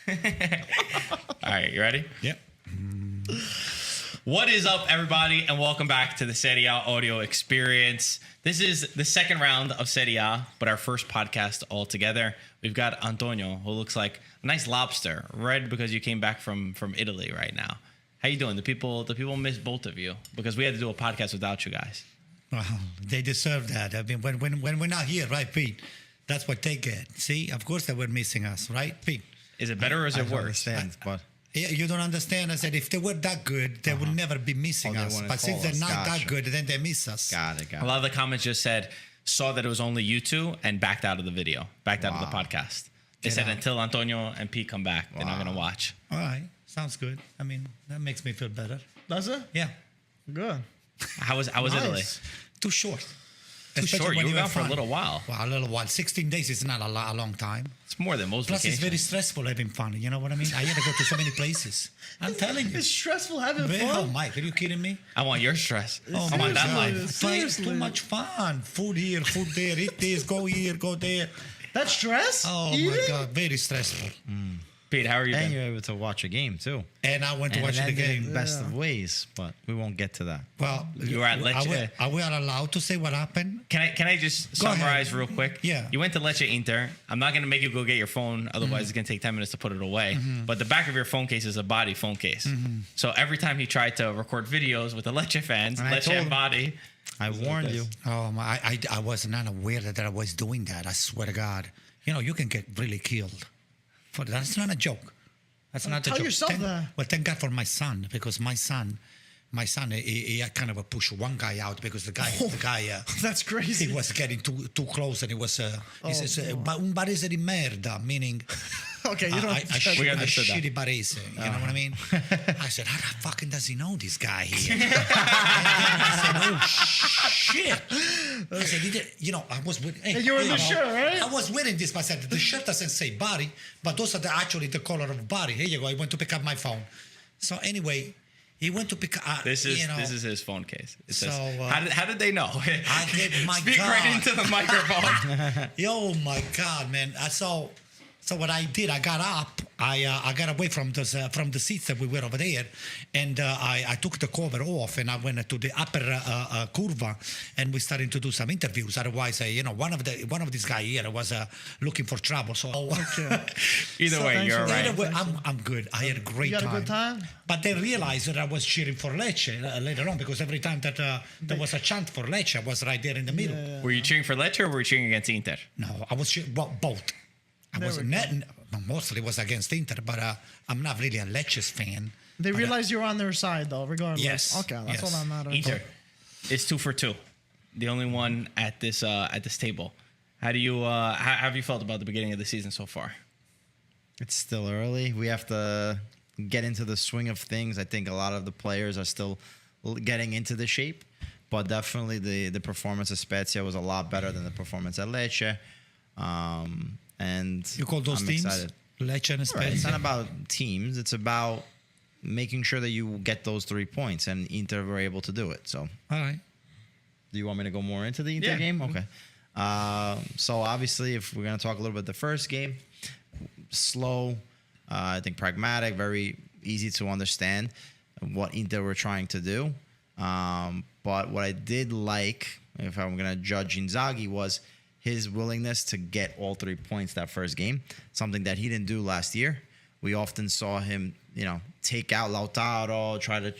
All right, you ready? Yep. What is up, everybody, and welcome back to the Serie A audio experience. This is the second round of Serie A, but our first podcast all together. We've got Antonio, who looks like a nice lobster, red because you came back from Italy right now. How you doing? The people miss both of you because we had to do a podcast without you guys. Well, they deserve that. I mean, when we're not here, right, Pete? That's what they get. See, of course they were missing us, right, Pete? Is it better or is it worse? But You don't understand. I said if they were that good, they would never be missing us. But since they're not that good, then they miss us. Got it. A lot of the comments just saw that it was only you two and backed out of the video, backed out of the podcast. They said until Antonio and Pete come back, they're not going to watch. All right. Sounds good. I mean, that makes me feel better. Does it? Yeah. Good. How was Italy? Too short. Too short. You were gone for a little while. Well, a little while. 16 days is not a long time. It's more than most Plus, vacations. it's very stressful having fun. You know what I mean? I had to go to so many places. I'm telling you. It's stressful having Oh, fun. Mike, are you kidding me? I want your stress. Oh, I want that seriously. life. It's Seriously. too much fun. Food here, food there. Eat this, go here, go there. That's stress? Oh, Eating? my God. Very stressful. Pete, how are you and been? you're able to watch a game too. And I went to watch and the it ended in game. best of ways, but we won't get to that. Well, You were at Lecce. Are we allowed to say what happened? Can I just Go summarize ahead. real quick? Yeah. You went to Lecce Inter. I'm not going to make you go get your phone. Otherwise, it's going to take 10 minutes to put it away. But the back of your phone case is a body phone case. So every time he tried to record videos with the Lecce fans, And I Lecce told and him. body. I warned you. Oh, I was not aware that I was doing that. I swear to God. You know, you can get really killed. That's not a joke. That's not a Tell joke. yourself that. Well, thank God for my son, because my son, he kind of pushed one guy out because the guy, That's crazy. he was getting too close, and he was, he says, un barese di merda, meaning Okay, you don't a We understood that. shitty barese. You know what I mean? I said, how the fucking does he know this guy here? I said, oh, shit. I said, you know, I was with... Hey, And you were in the know, shirt, right? I was wearing this, but I said, the shirt doesn't say body, but those are actually the color of body. Here you go. I went to pick up my phone. So anyway, he went to pick up... This is you know, this is his phone case. It says, So, how did they know? I did, my Speak God. right into the microphone. Oh my God, man! So what I did, I got up, I got away from the seats that we were over there, and I took the cover off, and I went to the upper curva, and we started to do some interviews. Otherwise, you know, one of these guys here was looking for trouble. So Either way, thanks you're for all that. right. either way, I'm good. I had a great You time. had a good time? But they realized that I was cheering for Lecce later on, because every time that there was a chant for Lecce, I was right there in the middle. Were you cheering for Lecce or were you cheering against Inter? No, I was both. I was mostly was against Inter, but I'm not really a Lecce's fan. They But, realized you're on their side, though, regardless. Yes, Okay, that's yes. all that matters. Inter is 2 for 2. The only one at this table. How do you how have you felt about the beginning of the season so far? It's still early. We have to get into the swing of things. I think a lot of the players are still getting into the shape, but definitely the performance of Spezia was a lot better than the performance at Lecce. And You call those I'm teams excited. Lecce and Right. It's Spezia? not about teams. It's about making sure that you get those 3 points, and Inter were able to do it. So, All right. do you want me to go more into the Inter Yeah. game? Okay. So obviously, if we're going to talk a little bit the first game, slow, I think pragmatic, very easy to understand what Inter were trying to do. But what I did like, if I'm going to judge Inzaghi, was his willingness to get all 3 points that first game, something that he didn't do last year. We often saw him, take out Lautaro, try to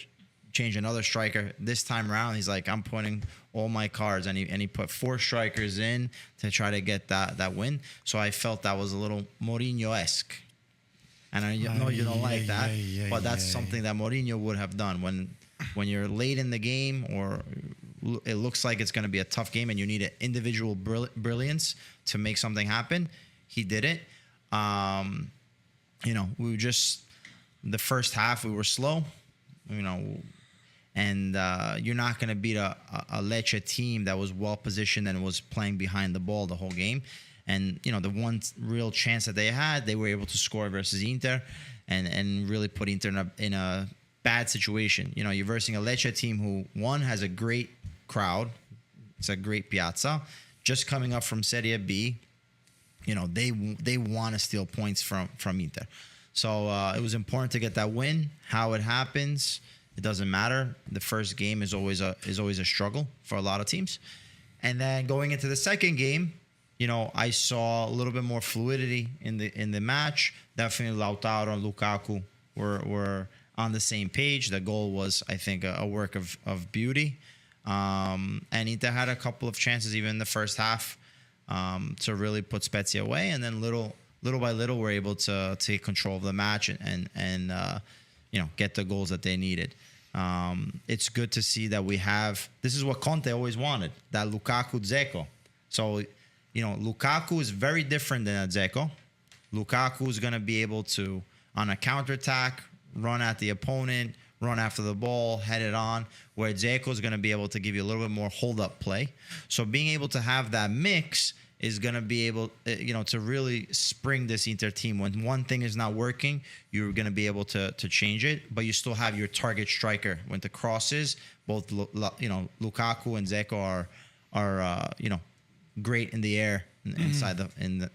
change another striker. This time around, he's like, I'm putting all my cards, and he put 4 strikers in to try to get that win. So I felt that was a little Mourinho-esque. And I know you don't like that, but that's something that Mourinho would have done when you're late in the game, or it looks like it's going to be a tough game and you need an individual brilliance to make something happen. He did it. We were just, the first half we were slow, and you're not going to beat a Lecce team that was well positioned and was playing behind the ball the whole game. And, the one real chance that they had, they were able to score versus Inter and really put Inter in a bad situation. You're versing a Lecce team who, one, has a great crowd. It's a great piazza. Just coming up from Serie B, they want to steal points from Inter. So it was important to get that win. How it happens, it doesn't matter. The first game is always a struggle for a lot of teams. And then going into the second game, I saw a little bit more fluidity in the match. Definitely Lautaro and Lukaku were on the same page. The goal was, I think, a work of beauty. And Inter had a couple of chances even in the first half to really put Spezia away. And then little by little, we're able to take control of the match and get the goals that they needed. It's good to see that we have. This is what Conte always wanted, that Lukaku Dzeko. So, Lukaku is very different than a Dzeko. Lukaku is going to be able to, on a counterattack, run at the opponent, run after the ball, head it on, where Dzeko is going to be able to give you a little bit more hold-up play. So being able to have that mix is going to be able, to really spring this Inter team. When one thing is not working, you're going to be able to change it, but you still have your target striker. When the crosses, both Lukaku and Dzeko are great in the air inside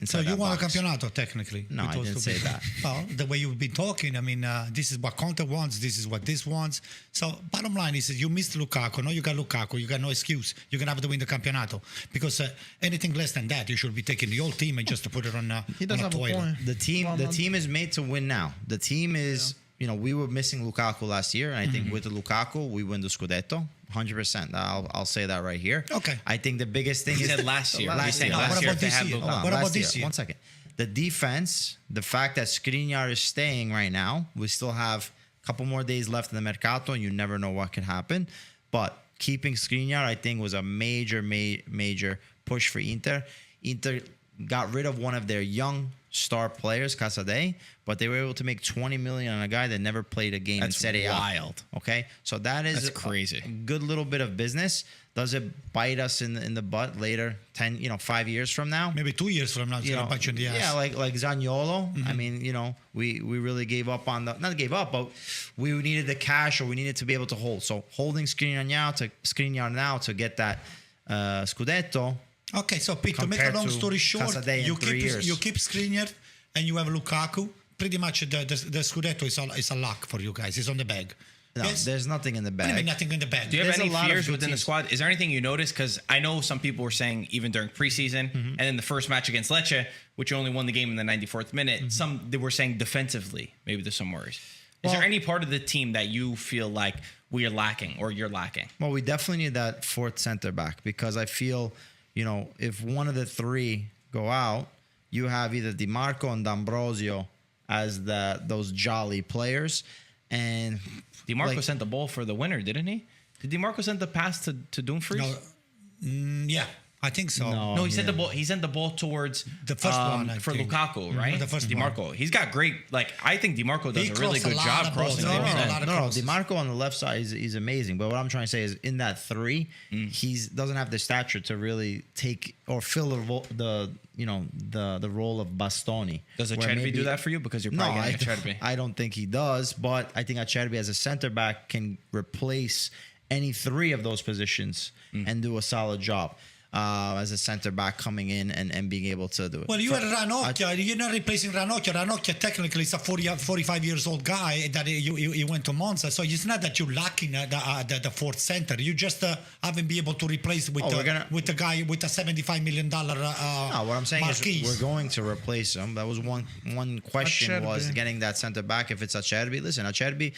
So you that won a box. campionato, technically. No, I didn't say that. Well, the way you've been talking, I mean, this is what Conte wants. This is what this wants. So bottom line is you missed Lukaku. No, you got Lukaku. You got no excuse. You're going to have to win the campionato. Because anything less than that, you should be taking the whole team and just to put it on He does on have a toilet. point. The team is made to win now. The team is, we were missing Lukaku last year, and I think with the Lukaku, we win the Scudetto, 100%. I'll say that right here. Okay. I think the biggest thing He is said last year. Last He's saying year. last What year about they this had year? Lukaku. Hold on. What about Last this year? One second. The defense, the fact that Skriniar is staying right now, we still have a couple more days left in the Mercato, and you never know what could happen. But keeping Skriniar, I think, was a major push for Inter. Inter got rid of one of their young star players, Casade, but they were able to make 20 million on a guy that never played a game That's in Serie A. wild. Okay, so that's crazy. A good little bit of business. Does it bite us in the butt later? 5 years from now? Maybe 2 years from now, it's going to bite you in the ass. Yeah, like Zaniolo. I mean, we really gave up on not gave up, but we needed the cash or we needed to be able to hold. So holding Skriniar now to get that Scudetto. Okay, so Pete, to make a Compared long to story short, Casade in you 3 years. keep Skriniar and you have Lukaku. Pretty much the Scudetto is a lock for you guys. It's on the bag. No, Yes? there's nothing in the What do you mean bag. nothing in the bag? Do you have There's any a lot of fears good within the teams. squad? Is there anything you noticed? Because I know some people were saying even during preseason and in the first match against Lecce, which you only won the game in the 94th minute, some they were saying defensively, maybe there's some worries. Is there Well- any part of the team that you feel like we are lacking or you're lacking? Well, we definitely need that fourth center back because I feel, if one of the three go out, you have either DiMarco and D'Ambrosio as those jolly players, and DiMarco sent the ball for the winner, didn't he? Did DiMarco send the pass to Dumfries? No, yeah, I think so. No, he sent the ball. He sent the ball towards The first one, I for think. Lukaku, right? the first DiMarco. He's got great. I think DiMarco does He a really crossed a good lot job of balls. crossing. No, the no, ball. a lot of No, crosses. DiMarco on the left side is amazing. But what I'm trying to say is in that three, he doesn't have the stature to really take or fill the role of Bastoni. Does where Acerbi maybe- do that for you? Because you're No, probably getting Acerbi. I don't think he does. But I think Acerbi as a center back can replace any three of those positions and do a solid job. As a center back coming in and being able to do it. Well, you had Ranocchia. You're not replacing Ranocchia. Ranocchia technically is a 45 years old guy that he went to Monza. So it's not that you're lacking the fourth center. You just haven't been able to replace with the guy with a $75 million No, what I'm saying Marquise. is we're going to replace him. That was one question was Acerbi. getting that center back. If it's Acerbi, listen, Acerbi,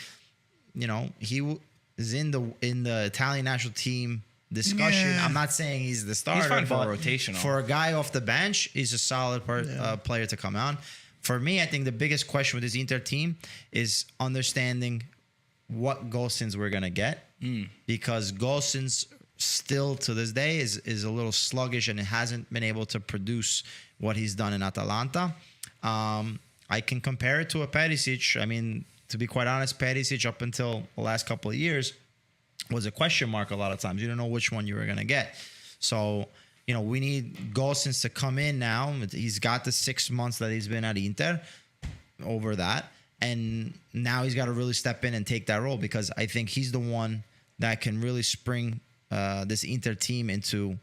he is in the Italian national team discussion. Yeah. I'm not saying he's the starter, fine for but a rotational. for a guy off the bench, he's a solid player to come on. For me, I think the biggest question with this Inter team is understanding what Gosens we're gonna get because Gosens still to this day is a little sluggish and hasn't been able to produce what he's done in Atalanta. I can compare it to a Perisic. I mean, to be quite honest, Perisic up until the last couple of years was a question mark a lot of times. You don't know which one you were going to get. So, we need Gosens to come in now. He's got the 6 months that he's been at Inter over that. And now he's got to really step in and take that role because I think he's the one that can really spring this Inter team into,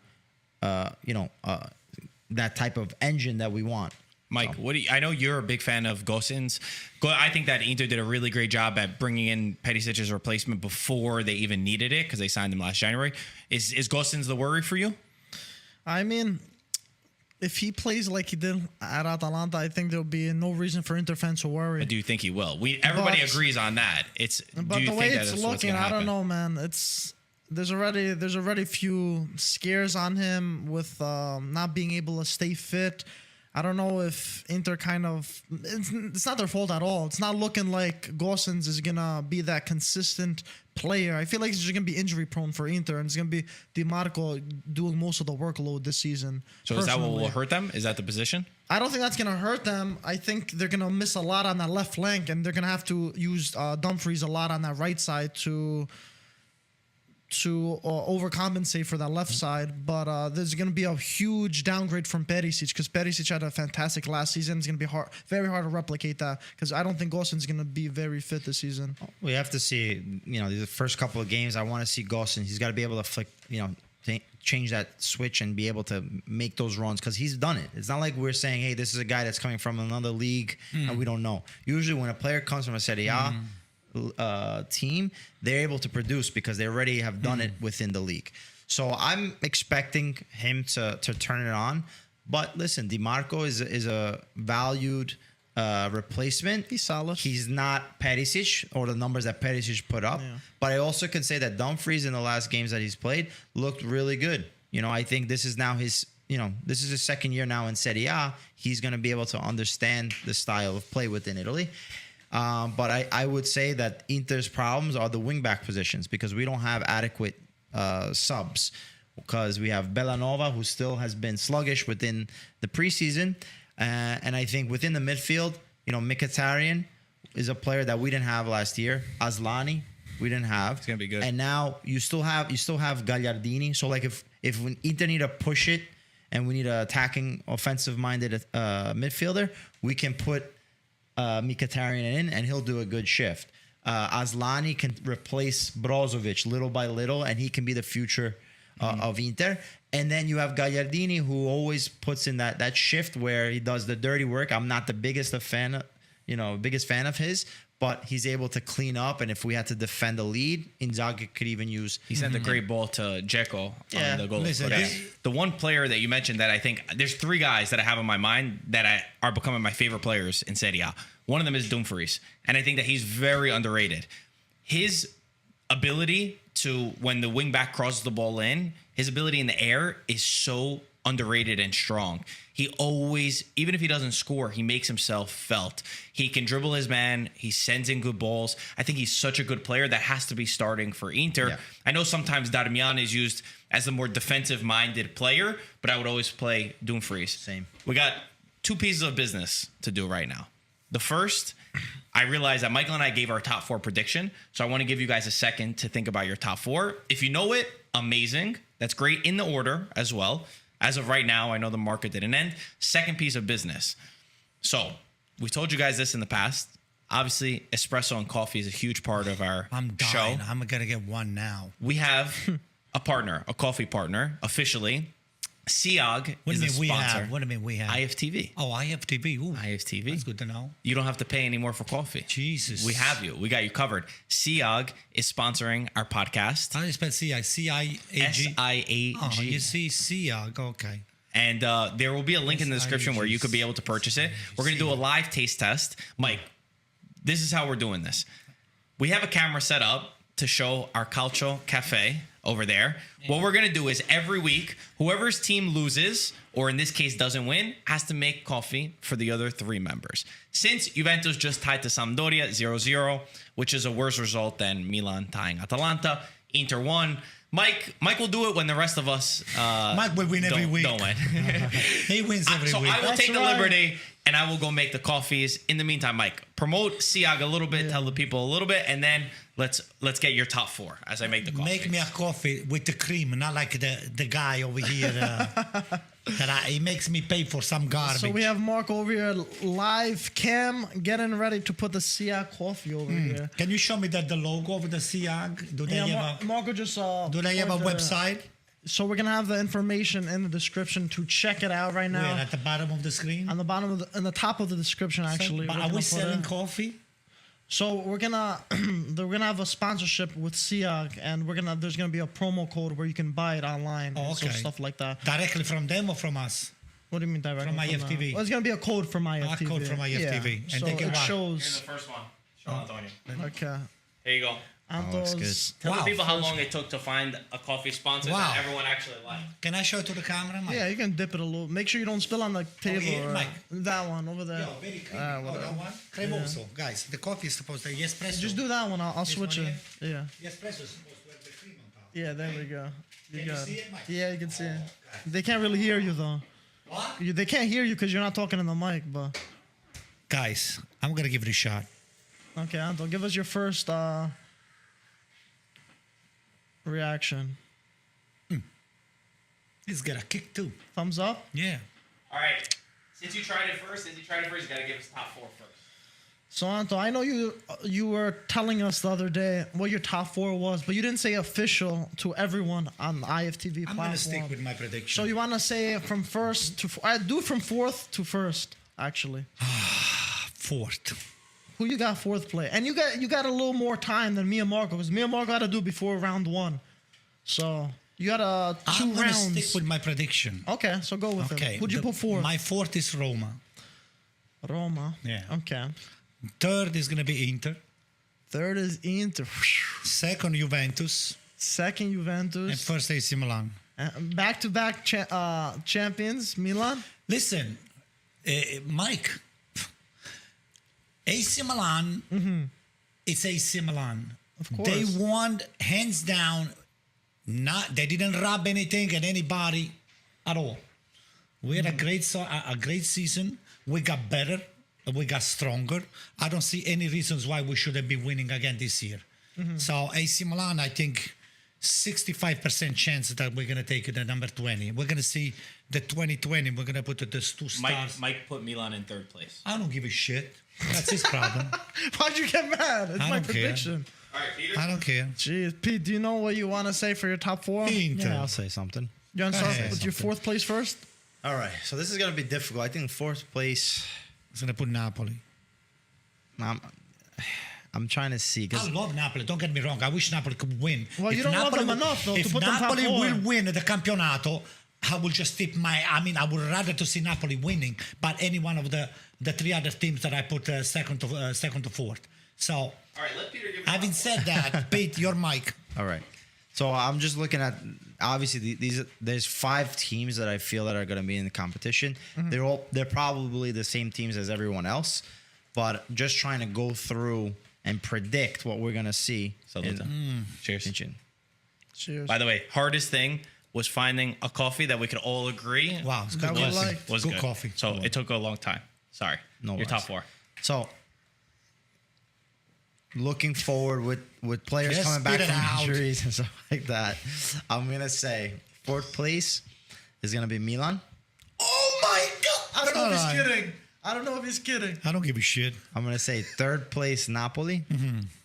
that type of engine that we want. Mike, what do you, I know you're a big fan of Gosens. I think that Inter did a really great job at bringing in Perisic's replacement before they even needed it because they signed him last January. Is Gosens the worry for you? I mean, if he plays like he did at Atalanta, I think there'll be no reason for Inter fans to worry. I do think he will. Everybody agrees on that. But do you the way think it's what's looking, gonna I don't happen? know, man. There's already few scares on him with not being able to stay fit. I don't know if Inter it's not their fault at all. It's not looking like Gosens is gonna be that consistent player. I feel like it's just gonna be injury prone for Inter, and it's gonna be Di Marco doing most of the workload this season. So is that what personally. will hurt them? Is that the position? I don't think that's gonna hurt them. I think they're gonna miss a lot on that left flank, and they're gonna have to use Dumfries a lot on that right side to overcompensate for that left side. But there's going to be a huge downgrade from Perisic because Perisic had a fantastic last season. It's going to be very hard to replicate that because I don't think Gosens is going to be very fit this season. We have to see, the first couple of games, I want to see Gosens. He's got to be able to flick, change that switch and be able to make those runs because he's done it. It's not like we're saying, hey, this is a guy that's coming from another league and we don't know. Usually when a player comes from a Serie A team, they're able to produce because they already have done it within the league. So I'm expecting him to turn it on. But listen, Di Marco is a valued replacement. He's solid. He's not Perisic or the numbers that Perisic put up. Yeah. But I also can say that Dumfries in the last games that he's played looked really good. I think this is now his second year now in Serie A. He's going to be able to understand the style of play within Italy. But I would say that Inter's problems are the wingback positions because we don't have adequate subs because we have Bellanova, who still has been sluggish within the preseason. And I think within the midfield, Mkhitaryan is a player that we didn't have last year. Asllani, we didn't have. It's going to be good. And now you still have Gagliardini. So like if we Inter need to push it and we need an attacking, offensive-minded midfielder, we can put Mkhitaryan in, and he'll do a good shift. Asllani can replace Brozovic little by little, and he can be the future of Inter. And then you have Gagliardini, who always puts in that shift where he does the dirty work. I'm not the biggest fan of his, but he's able to clean up. And if we had to defend a lead, Inzaghi could even use. He sent a great ball to Dzeko on the goal. Listen, The one player that you mentioned that I think there's three guys that I have in my mind that are becoming my favorite players in Serie A. One of them is Dumfries, and I think that he's very underrated. His ability to, when the wing back crosses the ball in, his ability in the air is so underrated and strong. He always, even if he doesn't score, he makes himself felt. He can dribble his man. He sends in good balls. I think he's such a good player that has to be starting for Inter. Yeah. I know sometimes Darmian is used as a more defensive-minded player, but I would always play Dumfries. Same. We got two pieces of business to do right now. The first, I realized that Michael and I gave our top four prediction, so I want to give you guys a second to think about your top four. If you know it, amazing. That's great in the order as well. As of right now, I know the market didn't end. Second piece of business. So we told you guys this in the past. Obviously, espresso and coffee is a huge part of our I'm show. dying. I'm gonna get one now. We have a partner, a coffee partner, officially. Siag What is do the you mean we sponsor. have? What do you mean we have? IFTV. Oh, IFTV. Ooh, IFTV. that's good to know. You don't have to pay anymore for coffee. Jesus. We have you. We got you covered. Siag is sponsoring our podcast. How do you spell Siag? C-I-A-G? Siag. Oh, you see Siag. Okay. And there will be a link in the description where you could be able to purchase it. We're going to do a live taste test. Mike, this is how we're doing this. We have a camera set up to show our Calcio Cafe over there. Yeah. What we're going to do is every week, whoever's team loses, or in this case doesn't win, has to make coffee for the other three members. Since Juventus just tied to Sampdoria 0-0, which is a worse result than Milan tying Atalanta, Inter won. Mike will do it when the rest of us Mike will win every week. Don't win. He wins every week. I will That's take the right. liberty and I will go make the coffees. In the meantime, Mike, promote Siag a little bit, tell the people a little bit, and then let's get your top four as I make the coffee. Make me a coffee with the cream, not like the guy over here. He makes me pay for some garbage. So we have Marco over here, live cam, getting ready to put the Siag coffee over here. Can you show me the logo of the Siag? Do they Yeah, have Marco just do they have a put the- website? So we're gonna have the information in the description to check it out right now. Where, at the bottom of the screen? On the bottom of in the top of the description, actually. But we're are gonna we put selling it. coffee? So we're gonna have a sponsorship with Siag, and there's gonna be a promo code where you can buy it online. Oh, and so okay. stuff like that. Directly from them or from us? What do you mean directly From IFTV? Well, it's gonna be a code from IFTV. A code from IFTV. Yeah. And So they get it what? Here's shows. the first one. Show Antonio. Okay. Here you go. looks good. Anto's. Tell Wow. the people how long it took to find a coffee sponsor Wow. that everyone actually liked. Can I show it to the camera, Mike? Yeah, you can dip it a little. Make sure you don't spill on the table. here, or Mike? that one over there. Yo, very creamy. whatever. that one? Cremoso. Guys, the coffee is supposed to be espresso. Just do that one. I'll This switch one it. Yeah. The espresso is supposed to have the cream on top. Yeah, there we go. Can you got see it. it, Mike? Yeah, you can see it. okay. They can't really hear you though. What? They can't hear you because you're not talking in the mic. But Guys, I'm going to give it a shot. okay, Anto, give us your first reaction. It's got a kick too. Thumbs up. Yeah. All right. Since you tried it first, you got to give us top 4 first. So Anto, I know you were telling us the other day what your top 4 was, but you didn't say official to everyone on the IFTV I'm platform. going to stick with my prediction. So you want to say from first to I do from fourth to first actually. Fourth. Who you got fourth play? And you got a little more time than me and Marco because me and Marco had to do before round 1. So you got two I'm going to rounds. stick with my prediction. Okay, so go with Okay. it. Who'd you put fourth? My fourth is Roma. Roma. Yeah. Okay. Third is going to be Inter. Third is Inter. Second, Juventus. Second And Juventus. first, AC Milan. Back-to-back champions, Milan. Listen, Mike, AC Milan, it's AC Milan. Of course. They won hands down. They didn't rub anything at anybody at all. We had a great season. We got better. We got stronger. I don't see any reasons why we shouldn't be winning again this year. So AC Milan, I think 65% chance that we're going to take the number 20. We're going to see the 2020. We're going to put those 2 stars. Mike put Milan in 3rd place. I don't give a shit. That's his problem. Why'd you get mad? It's I my don't care. prediction. All right, Peter. I don't care. Jeez, Pete, do you know what you want to say for your top 4? Inter. Yeah, I'll say something. You want to start Hey, with your fourth place first? All right, so this is gonna be difficult. I think fourth place. He's going to put Napoli. I'm trying to see because I love Napoli. Don't get me wrong. I wish Napoli could win. Well, you don't love them enough, though, to If put them top Napoli 4. will win the campionato, I will just tip my. I mean, I would rather to see Napoli winning, but any one of the 3 other teams that I put second to fourth. So, All right, let Peter give it having said that, Pete, your mic. all right. So I'm just looking at obviously there's 5 teams that I feel that are going to be in the competition. They're probably the same teams as everyone else, but just trying to go through and predict what we're going to see. Salute. Cheers. Chin. Cheers. By the way, hardest thing was finding a coffee that we could all agree Wow, it's That good we coffee. like. was Good good. coffee. So it took a long time. Sorry. No Your worries. top 4. So looking forward with players Just coming back spit it from out. injuries and stuff like that, I'm gonna say fourth place is gonna be Milan. Oh my God! I don't know if Alright. he's kidding. I don't know if he's kidding. I don't give a shit. I'm gonna say third place Napoli.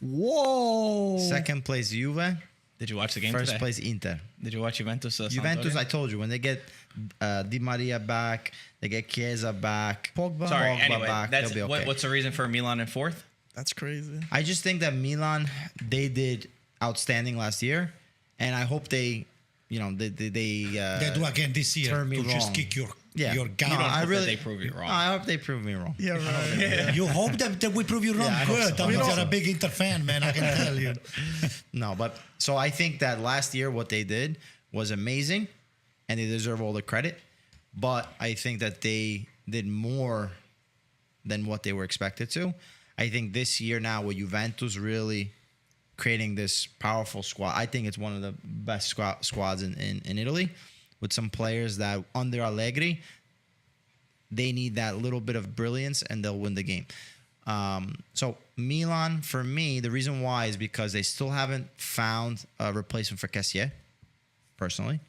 Whoa. Second place Juve. Did you watch the game First today? place Inter. Did you watch Juventus? Juventus, Sampdoria? I told you, when they get Di Maria back, they get Chiesa back. Pogba. Sorry. Pogba Anyway, back, that's they'll be okay. what's the reason for Milan in 4th? That's crazy. I just think that Milan, they did outstanding last year, and I hope they They do again this year turn me to just wrong. kick your No, gut. I hope that really they prove you wrong. No, I hope they prove me wrong. Yeah, right. You hope that we prove you wrong. Yeah, I hope Good. so. That I means hope you're so. a big Inter fan, man. I can tell you. No, but so I think that last year what they did was amazing, and they deserve all the credit. But I think that they did more than what they were expected to. I think this year now with Juventus really creating this powerful squad, I think it's one of the best squads in Italy, with some players that under Allegri, they need that little bit of brilliance and they'll win the game. So Milan, for me, the reason why is because they still haven't found a replacement for Kessié, personally.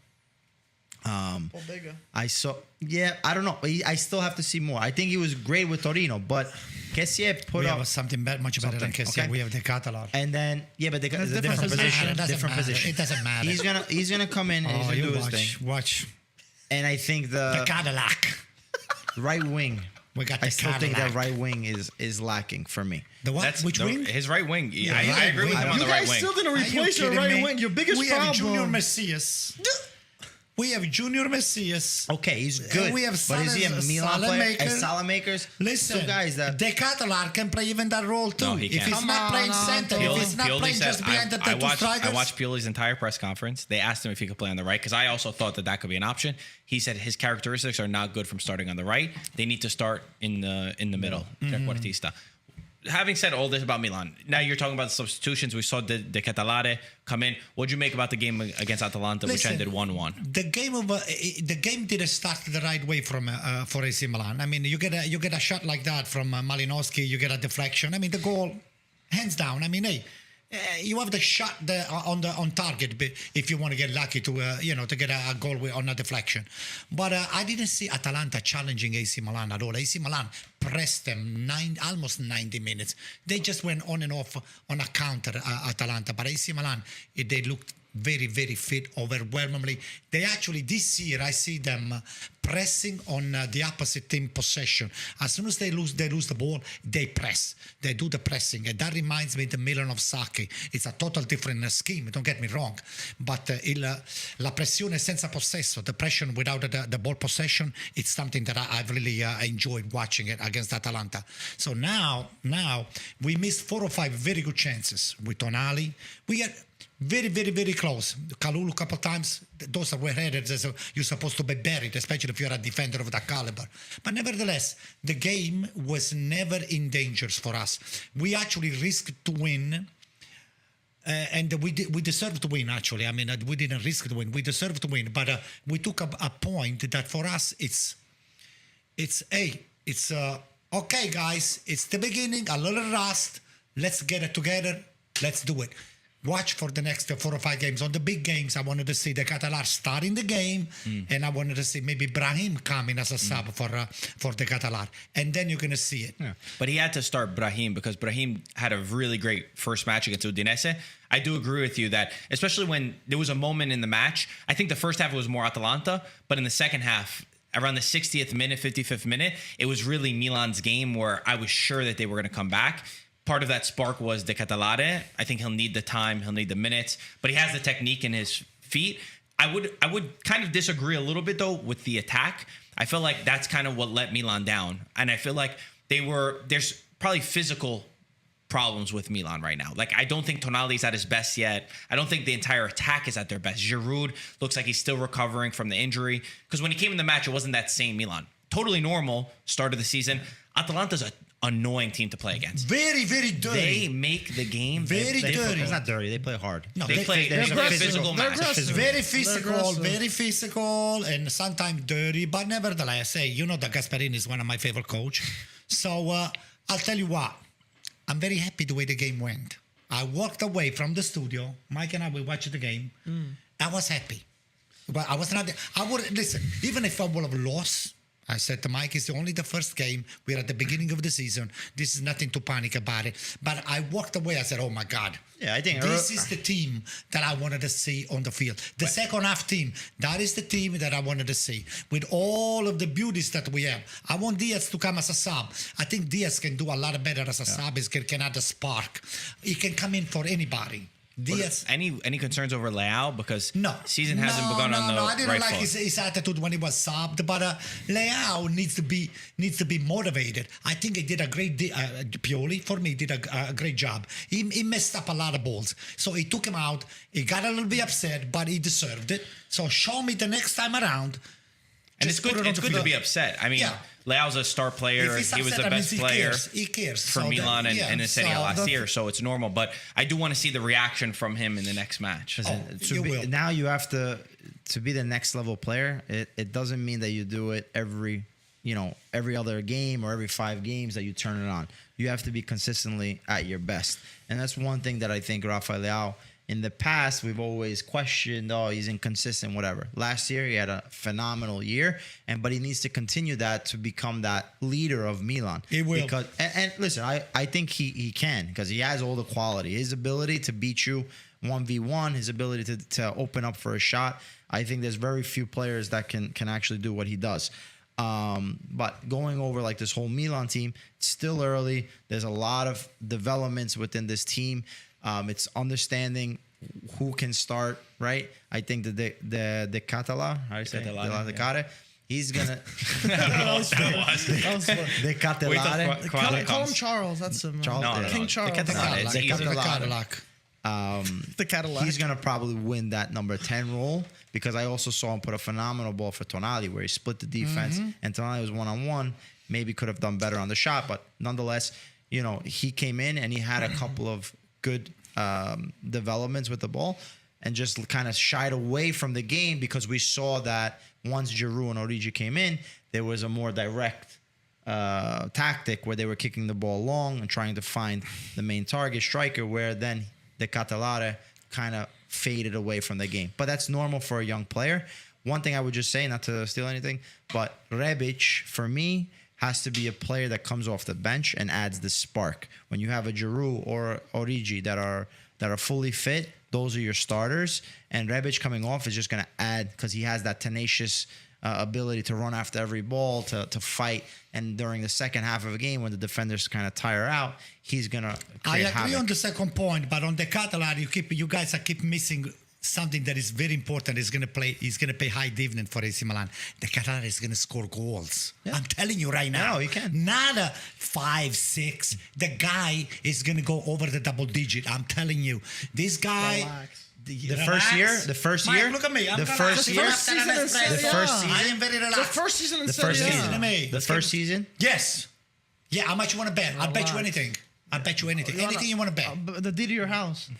Bigger. I saw. Yeah, I don't know. I still have to see more. I think he was great with Torino, but Kessie put We up have something much better than Kessie. okay. We have the Catalan. and then but it's a different different position. It doesn't Different matter. position. It doesn't matter. He's gonna come in and he's gonna you do his watch, thing. watch And I think the the Cadillac. right wing. We got I the still think that Cadillac. right wing is lacking for me. The what? That's Which wing? his right wing. Yeah, I right agree with wing. him on You the right guys wing. still didn't Are you replace your kidding right me? wing. Your biggest we problem. have Junior Messias. We have Junior Messias. Okay, he's good. we have but is he a Salah- Milan Salah player? maker. As Salah makers? Listen, Two guys that the Catalan can play even that role too. No, he if can't. he's Come not on, playing center, if he's not Pioli playing said, just behind the I two watched, strikers. I watched Pioli's entire press conference. They asked him if he could play on the right because I also thought that could be an option. He said his characteristics are not good from starting on the right. They need to start in the middle. Trequartista. Having said all this about Milan, now you're talking about the substitutions. We saw the Catalare come in. What'd you make about the game against Atalanta, which Listen, ended 1-1? The game didn't start the right way from for AC Milan. I mean, you get a shot like that from Malinowski, you get a deflection. I mean, the goal, hands down. I mean, hey, you have the shot on target if you want to get lucky to get a goal on a deflection. But I didn't see Atalanta challenging AC Milan at all. AC Milan pressed them almost 90 minutes. They just went on and off on a counter, Atalanta. But AC Milan, they looked very, very fit, overwhelmingly. They actually, this year, I see them pressing on the opposite team possession. As soon as they lose the ball, they press. They do the pressing. And that reminds me of the Milan of Sacchi. It's a total different scheme, don't get me wrong. But la pressione senza possesso, the pressure without the ball possession, it's something that I've really enjoyed watching it against Atalanta. So now we missed 4 or 5 very good chances with Tonali. We had very, very, very close. Kalulu a couple times, those are headers, so you're supposed to be buried, especially if you're a defender of that caliber. But nevertheless, the game was never in danger for us. We actually risked to win, and we deserved to win, actually. I mean, we didn't risk to win. We deserved to win, but we took a point that for us, it's okay, guys, it's the beginning, a little rust. Let's get it together. Let's do it. Watch for the next 4 or 5 games. On the big games, I wanted to see the Catalar starting the game, and I wanted to see maybe Brahim coming as a sub for the Catalar, and then you're gonna see it. Yeah. But he had to start Brahim because Brahim had a really great first match against Udinese. I do agree with you that, especially when there was a moment in the match, I think the first half was more Atalanta, but in the second half, around the 60th minute, 55th minute, it was really Milan's game where I was sure that they were going to come back. Part of that spark was De Catalare. I think he'll need the time, he'll need the minutes, but he has the technique in his feet. I would kind of disagree a little bit though with the attack. I feel like that's kind of what let Milan down, and I feel like there's probably physical problems with Milan right now. Like, I don't think Tonali's at his best yet. I don't think the entire attack is at their best. Giroud looks like he's still recovering from the injury because when he came in the match, it wasn't that same Milan. Totally normal start of the season. Atalanta's an annoying team to play against. Very, very dirty. They make the game Very dirty. It's not dirty. They play hard. No, They play. There's a aggressive. physical They're match. aggressive. very physical, and sometimes dirty. But nevertheless, hey, you know that Gasperini is one of my favorite coach. So I'll tell you what, I'm very happy the way the game went. I walked away from the studio. Mike and I, we watched the game. I was happy. But I was not. I would listen. Even if I would have lost, I said to Mike, it's only the first game. We're at the beginning of the season. This is nothing to panic about it. But I walked away. I said, oh, my God. Yeah, I think this is the team that I wanted to see on the field. The second half team, that is the team that I wanted to see. With all of the beauties that we have. I want Diaz to come as a sub. I think Diaz can do a lot better as a sub. He can add a spark. He can come in for anybody. Diaz. Any concerns over Leao? Because No. season hasn't begun on the I didn't right like foot. his attitude when he was subbed, but Leao needs to be motivated. I think he did a great Pioli for me did a great job. He messed up a lot of balls, so he took him out. He got a little bit upset, but he deserved it. So show me the next time around. And Just it's good. put it on It's the good to field. be upset. I mean, Yeah. Leao's a star player. If he's He was upset, the that means best player He cares. for So Milan and the Serie A last the- year, so it's normal. But I do want to see the reaction from him in the next match. you will. Now you have to be the next level player. It doesn't mean that you do it every other game or every 5 games that you turn it on. You have to be consistently at your best, and that's one thing that I think Rafael Leao in the past, we've always questioned, oh, he's inconsistent, whatever. Last year, he had a phenomenal year, but he needs to continue that to become that leader of Milan. He will. Because, and listen, I think he can, because he has all the quality. His ability to beat you 1v1, his ability to open up for a shot. I think there's very few players that can actually do what he does. But going over like this whole Milan team, it's still early. There's a lot of developments within this team. It's understanding who can start, right? I think the Catala, how do you say it? He's gonna. That was fun. The Catalare. Call him Charles. That's him. Charles. No. King Charles. It's easy. Cadillac. The Cadillac. He's gonna probably win that number 10 role, because I also saw him put a phenomenal ball for Tonali where he split the defense, and Tonali was one-on-one. Maybe could have done better on the shot, but nonetheless, he came in and he had a couple of good developments with the ball, and just kind of shied away from the game, because we saw that once Giroud and Origi came in, there was a more direct tactic where they were kicking the ball long and trying to find the main target striker, where then the Catalare kind of faded away from the game. But that's normal for a young player. One thing I would just say, not to steal anything, but Rebic, for me, has to be a player that comes off the bench and adds the spark. When you have a Giroud or Origi that are fully fit, those are your starters. And Rebic coming off is just going to add, because he has that tenacious ability to run after every ball, to fight. And during the second half of a game, when the defenders kind of tire out, he's going to create havoc. I agree on the second point, but on the Catalan, you guys keep missing something that is very important. He's going to pay high dividend for AC Milan. The Catalan is going to score goals. Yeah. I'm telling you right now. No, he can. Not a 5, 6. The guy is going to go over the double digit. I'm telling you. This guy... Relax. The first Mike, year. look at me. The first season The first season in The first Serie A. season. The first season. Yes. Yeah, how much you want to bet? I'll bet you anything. I'll bet you anything. Anything you want to bet. The deed to your house.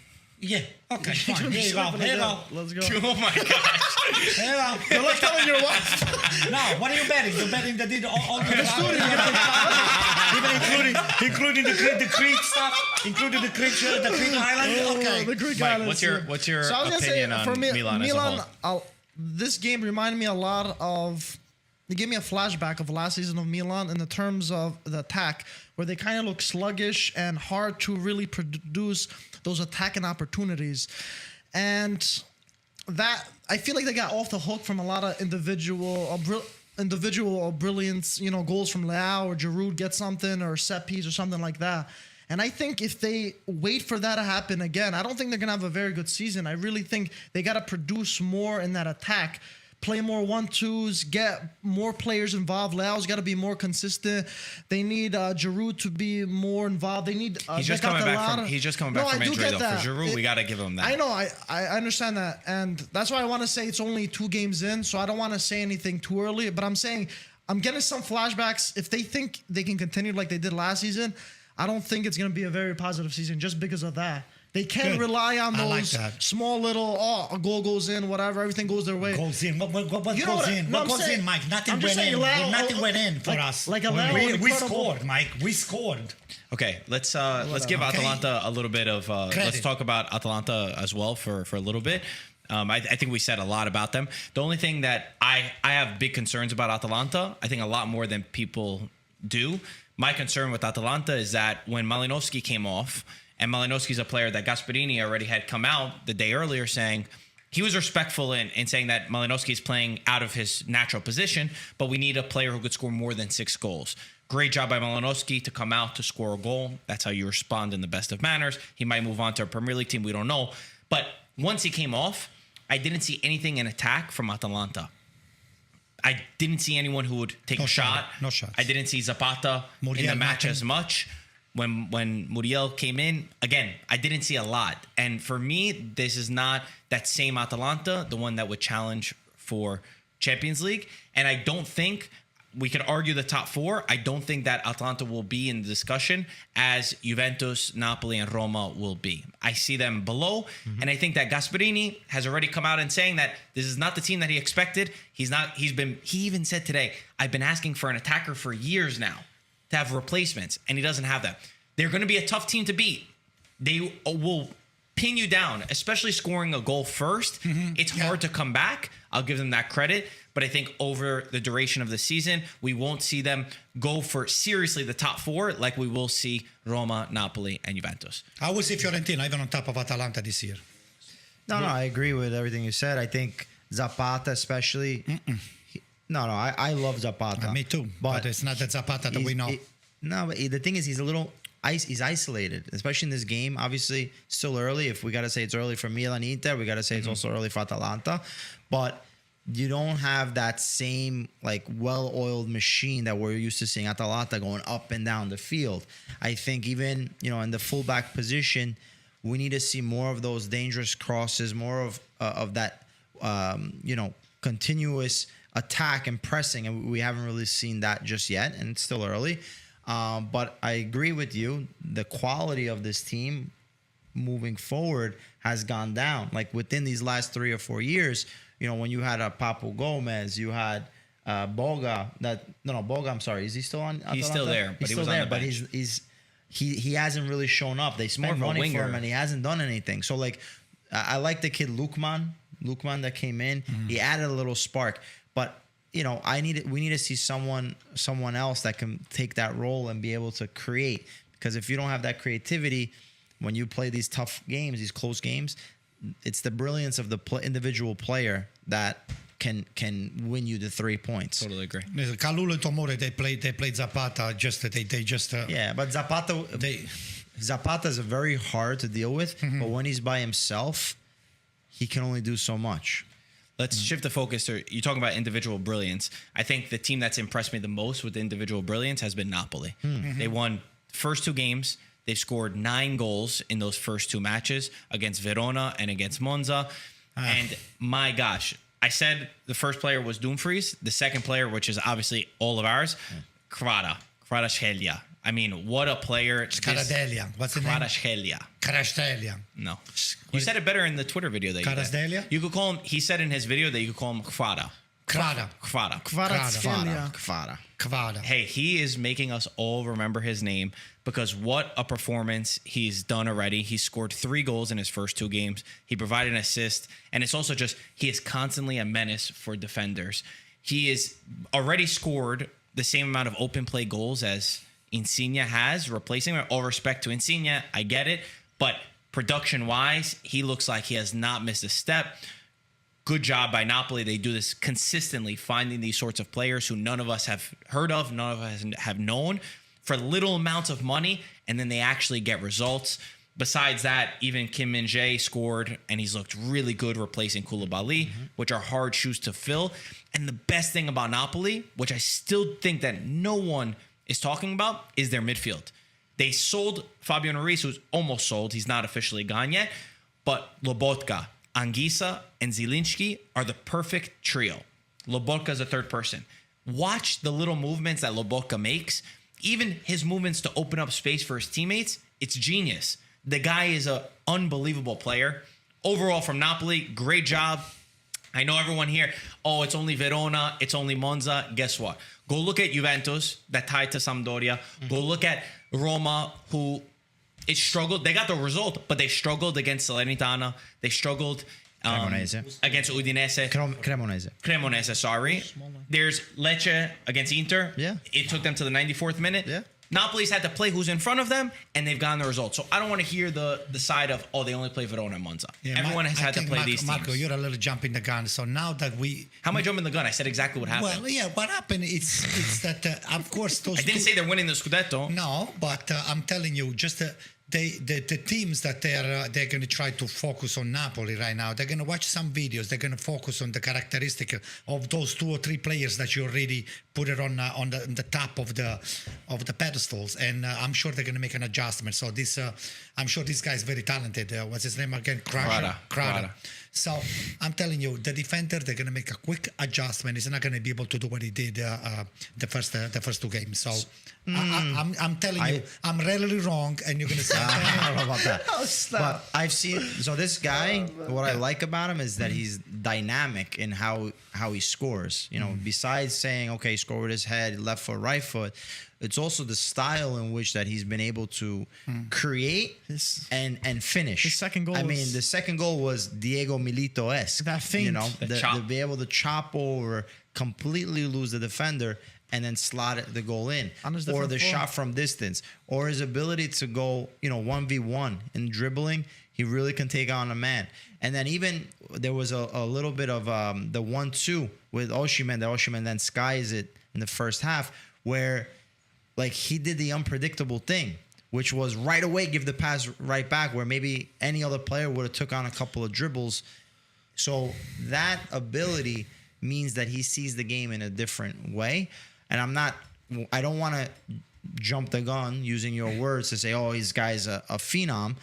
Yeah. Okay, fine. Here you go. Let's go. Oh my gosh. Here you go. You're like telling your wife. No, what are you betting? You're betting the deed all including the Greek stuff, including the Greek Island. Okay. The Greek Mike, Islands, what's your So I was gonna opinion say, on for Milan as a whole? This game reminded me a lot of. It gave me a flashback of last season of Milan in the terms of the attack, where they kind of look sluggish and hard to really produce those attacking opportunities. And that, I feel like they got off the hook from a lot of individual brilliance, goals from Leao or Giroud get something, or set piece or something like that. And I think if they wait for that to happen again, I don't think they're going to have a very good season. I really think they got to produce more in that attack. Play more 1-2s, get more players involved. Leao's got to be more consistent. They need Giroud to be more involved. They need. He's just coming back from injury though. For Giroud, we got to give him that. I know. I understand that, and that's why I want to say it's only 2 games in, so I don't want to say anything too early. But I'm saying I'm getting some flashbacks. If they think they can continue like they did last season, I don't think it's going to be a very positive season just because of that. They can't rely on those small little, a goal goes in, whatever, everything goes their way. Goes in. What goes in? What goes in, Mike? Nothing went in. Nothing went in for us. Like we scored, Mike. We scored. Okay, let's give Atalanta a little bit of. Let's talk about Atalanta as well for a little bit. I think we said a lot about them. The only thing that I have big concerns about Atalanta, I think a lot more than people do. My concern with Atalanta is that when Malinowski came off, and Malinowski's a player that Gasperini already had come out the day earlier saying he was respectful in saying that Malinowski is playing out of his natural position, but we need a player who could score more than 6 goals. Great job by Malinowski to come out to score a goal. That's how you respond in the best of manners. He might move on to a Premier League team. We don't know. But once he came off, I didn't see anything in attack from Atalanta. I didn't see anyone who would take a shot. No shots. I didn't see Zapata in the match as much. When Muriel came in, again, I didn't see a lot. And for me, this is not that same Atalanta, the one that would challenge for Champions League. And I don't think we could argue the top 4. I don't think that Atalanta will be in the discussion as Juventus, Napoli, and Roma will be. I see them below. Mm-hmm. And I think that Gasperini has already come out and saying that this is not the team that he expected. He even said today, I've been asking for an attacker for years now to have replacements, and he doesn't have that. They're going to be a tough team to beat. They will pin you down, especially scoring a goal first. It's hard to come back. I'll give them that credit. But I think over the duration of the season, we won't see them go for seriously the top four like we will see Roma, Napoli, and Juventus. I would say Fiorentina even on top of Atalanta this year. No, I agree with everything you said. I think Zapata especially. I love Zapata. Me too. But it's not the Zapata that we know. But the thing is, he's a little he's isolated, especially in this game. Obviously, still early. If we got to say it's early for Milan, Inter, we got to say it's also early for Atalanta. But you don't have that same like well-oiled machine that we're used to seeing Atalanta going up and down the field. I think even in the fullback position, we need to see more of those dangerous crosses, more of that continuous attack and pressing, and we haven't really seen that just yet, and it's still early. But I agree with you. The quality of this team moving forward has gone down. Like within these last 3 or 4 years, when you had a Papu Gomez, you had Boga. Boga. I'm sorry. Is he still on? Atalanta? He's still there, but he was on the bench. But he hasn't really shown up. They spent money for him, and he hasn't done anything. So like, I like the kid Lukman that came in. He added a little spark, but. We need to see someone else that can take that role and be able to create. Because if you don't have that creativity, when you play these tough games, these close games, it's the brilliance of the individual player that can win you the 3 points. Totally agree. Kalulu and Tomori, they played Zapata. But Zapata is very hard to deal with. But when he's by himself, he can only do so much. Let's shift the focus. You're talking about individual brilliance. I think the team that's impressed me the most with individual brilliance has been Napoli. They won the first 2 games. They scored 9 goals in those first 2 matches against Verona and against Monza. And my gosh, I said the first player was Dumfries. The second player, which is obviously all of ours, Kvaratskhelia. I mean, what a player. Kvaratskhelia. What's the name? Kvaratskhelia. No. You said it better in the Twitter video that you did. Kvaratskhelia? You could call him, he said in his video that you could call him Kvara. Kvara. Hey, he is making us all remember his name because what a performance he's done already. He scored 3 goals in his first 2 games. He provided an assist. And it's also just, he is constantly a menace for defenders. He is already scored the same amount of open play goals as Insigne has, replacing him. All respect to Insigne, I get it. But production-wise, he looks like he has not missed a step. Good job by Napoli. They do this consistently, finding these sorts of players who none of us have heard of, none of us have known, for little amounts of money, and then they actually get results. Besides that, even Kim Min-jae scored, and he's looked really good replacing Koulibaly, which are hard shoes to fill. And the best thing about Napoli, which I still think that no one is talking about, is their midfield. They sold Fabian Ruiz, who's almost sold. He's not officially gone yet. But Lobotka, Anguissa, and Zielinski are the perfect trio. Lobotka's a third person. Watch the little movements that Lobotka makes. Even his movements to open up space for his teammates, it's genius. The guy is an unbelievable player. Overall, from Napoli, great job. I know everyone here, it's only Verona, it's only Monza. Guess what? Go look at Juventus, that tied to Sampdoria. Go look at Roma, who it struggled. They got the result, but they struggled against Salernitana. They struggled against Udinese. Cremonese, sorry. There's Lecce against Inter. Yeah. It took them to the 94th minute. Yeah. Napoli's had to play who's in front of them, and they've gotten the result. So I don't want to hear the side of, they only play Verona and Monza. Yeah, everyone has had to play these teams. Marco, you're a little jumping the gun. So now that we... How am I jumping the gun? I said exactly what happened. Well, yeah, what happened is that, of course, those I didn't say they're winning the Scudetto. No, but I'm telling you, just... The teams that they're going to try to focus on Napoli right now, they're going to watch some videos. They're going to focus on the characteristic of those 2 or 3 players that you already put it on the top of the pedestals, and I'm sure they're going to make an adjustment. So this, I'm sure this guy is very talented. What's his name again? Crowder. So I'm telling you, the defender, they're going to make a quick adjustment. He's not going to be able to do what he did the first 2 games. So I'm telling you, I'm rarely wrong, and you're going to say, I don't know about that. But I've seen, so this guy, what I like about him is that he's dynamic in how he scores. Besides saying, okay, score with his head, left foot, right foot, it's also the style in which that he's been able to create and finish. His second goal I mean, was- the second goal was Diego Milito-esque. That feint. You know, The chop. to be able to chop over, completely lose the defender, and then slot the goal in, On his or different the form. shot from distance, or his ability to go, 1v1 in dribbling. He really can take on a man. And then even there was a little bit of the 1-2 with Osimhen. The Osimhen then skies it in the first half, where like he did the unpredictable thing, which was right away give the pass right back, where maybe any other player would have took on a couple of dribbles. So that ability means that he sees the game in a different way. And I don't want to jump the gun using your words to say, oh, this guy's a phenom.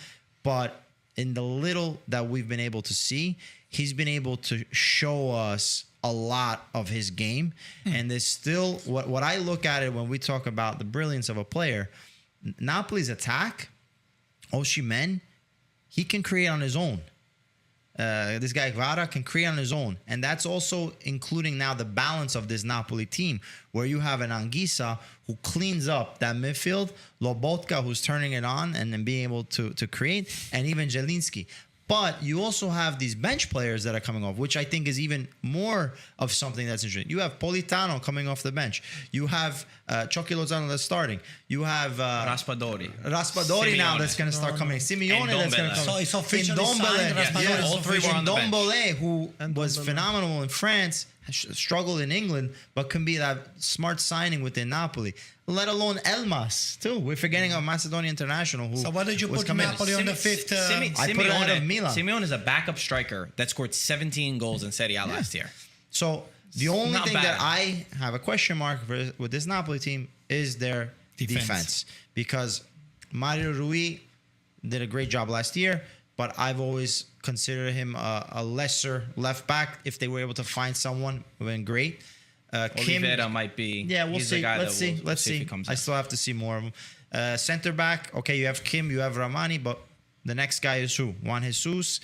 But in the little that we've been able to see, he's been able to show us a lot of his game. And there's still, what I look at it when we talk about the brilliance of a player, Napoli's attack, Osimhen, he can create on his own. This guy Kvara can create on his own, and that's also including now the balance of this Napoli team, where you have an Anguissa who cleans up that midfield, Lobotka who's turning it on and then being able to create, and even Zielinski. But you also have these bench players that are coming off, which I think is even more of something that's interesting. You have Politano coming off the bench. You have Chucky Lozano that's starting. You have Raspadori now Simeone. that's going to start coming. Simeone And that's going to Dombele. come. So it's officially signed, Raspadori Yeah, is all three were official. on the bench. Dombele, who And was Dombele. phenomenal in France, struggled in England, but can be that smart signing within Napoli. Let alone Elmas, too. We're forgetting of Macedonian international. Who So what did you was put coming- Napoli on the fifth? I put it ahead of Milan. Simeone is a backup striker that scored 17 goals in Serie A last year. So the only Not thing bad. that I have a question mark with this Napoli team is their defense. Because Mario Rui did a great job last year, but I've always considered him a lesser left back. If they were able to find someone, it would have been great. Kim, Oliveira might be. yeah, we'll he's see. the guy Let's that see. we'll Let's if he see. comes I out. still have to see more of them. Center back, okay, you have Kim, you have Ramani, but the next guy is who? Juan Jesus.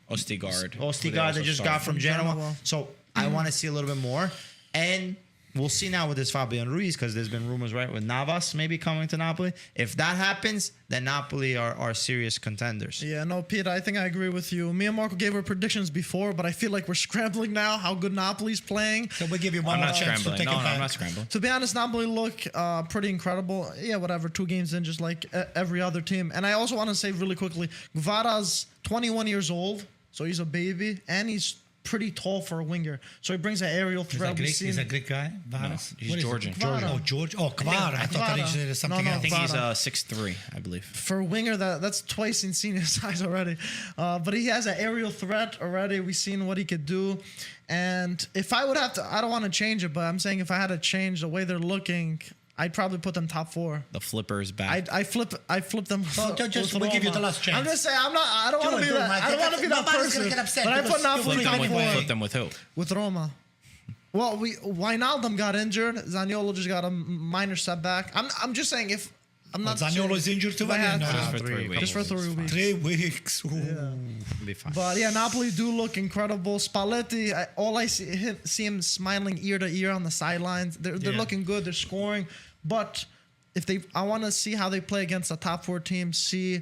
Ostigard. Ostigard they just got from Genoa. So I want to see a little bit more. And we'll see now with this Fabian Ruiz, because there's been rumors, right, with Navas maybe coming to Napoli. If that happens, then Napoli are serious contenders. Yeah, no, Pete, I think I agree with you. Me and Marco gave our predictions before, but I feel like we're scrambling now how good Napoli's playing. So we give you one I'm more not chance to scrambling. take No, it back. I'm not scrambling. To be honest, Napoli look pretty incredible. Yeah, whatever, 2 games in, just like every other team. And I also want to say really quickly, Guevara's 21 years old, so he's a baby, and he's pretty tall for a winger. So he brings an aerial He's a threat. Greek, he's a Greek guy. Varas? he's What is it? Georgian. Kvara. Oh, George. Oh, Kvara. I thought that he said something No, no, I else. think he's Kvara. 6'3", I believe. For a winger, that's twice in senior size already. But he has an aerial threat already. We've seen what he could do. And if I would have to, I don't want to change it, but I'm saying if I had to change the way they're looking, I'd probably put them top 4. The flipper's back. I flip them. So just with we give you Roma. the last chance. I'm just saying I don't want to be Do it, that. Mike. I don't want to be that Nobody's person. gonna get upset But I because put Napoli you flip them top with, 4 flip them with who? with Roma. Well, Wijnaldum got injured. Zaniolo just got a minor setback. I'm just saying if I'm not. Zaniolo is injured too. if I I didn't had know to. Just for 3 weeks. Just for 3 weeks. 3 weeks. Ooh. It'll be fine. But yeah, Napoli do look incredible. Spalletti, all I see him smiling ear to ear on the sidelines. They're Yeah. looking good. They're scoring. But I want to see how they play against a top 4 team. See